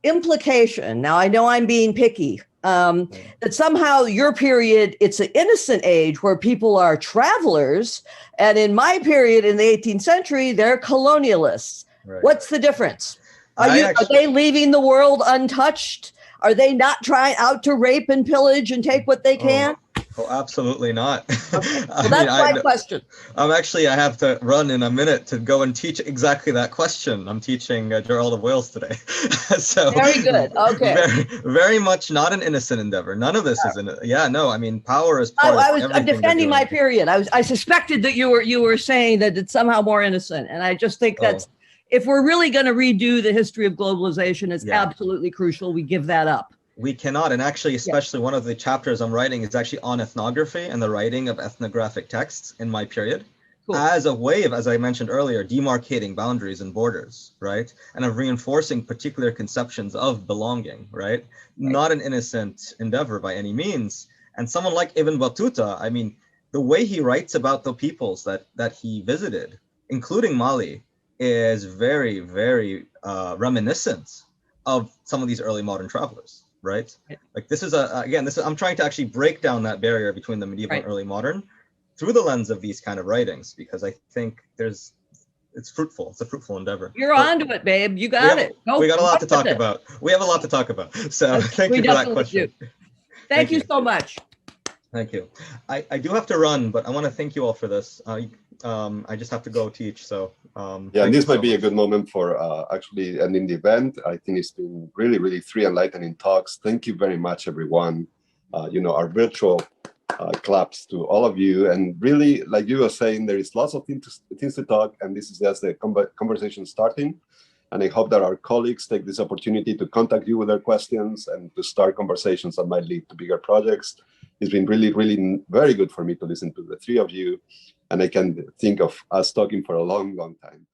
implication. Now, I know I'm being picky, that somehow your period, it's an innocent age where people are travelers. And in my period in the 18th century, they're colonialists. Right. What's the difference? Are they leaving the world untouched? Are they not trying out to rape and pillage and take what they can? Oh, absolutely not. Okay. Well, that's my question. I have to run in a minute to go and teach exactly that question. I'm teaching Gerald of Wales today. So very good. Okay. Very much not an innocent endeavor. None of this is I mean, power is part of everything. I'm defending my period. I suspected that you were saying that it's somehow more innocent. And I just think that's, if we're really going to redo the history of globalization, it's absolutely crucial we give that up. We cannot, and actually, especially one of the chapters I'm writing is actually on ethnography and the writing of ethnographic texts in my period, as a way of, as I mentioned earlier, demarcating boundaries and borders, right? And of reinforcing particular conceptions of belonging, right? Not an innocent endeavor by any means. And someone like Ibn Battuta, I mean, the way he writes about the peoples that he visited, including Mali, is very, very reminiscent of some of these early modern travelers, right? Like this is I'm trying to actually break down that barrier between the medieval and early modern through the lens of these kind of writings, because I think it's fruitful. It's a fruitful endeavor. You're onto it, babe. You got it. We got a lot to talk about. We have a lot to talk about. So thank you for that question. Thank you so much. Thank you. I do have to run, but I want to thank you all for this. I just have to go teach. So yeah, and this might be a good moment for actually ending the event. I think it's been really, really 3 enlightening talks. Thank you very much, everyone. Our virtual claps to all of you. And really, like you were saying, there is lots of things to talk, and this is just the conversation starting. And I hope that our colleagues take this opportunity to contact you with their questions and to start conversations that might lead to bigger projects. It's been really, really very good for me to listen to the 3 of you. And I can think of us talking for a long, long time.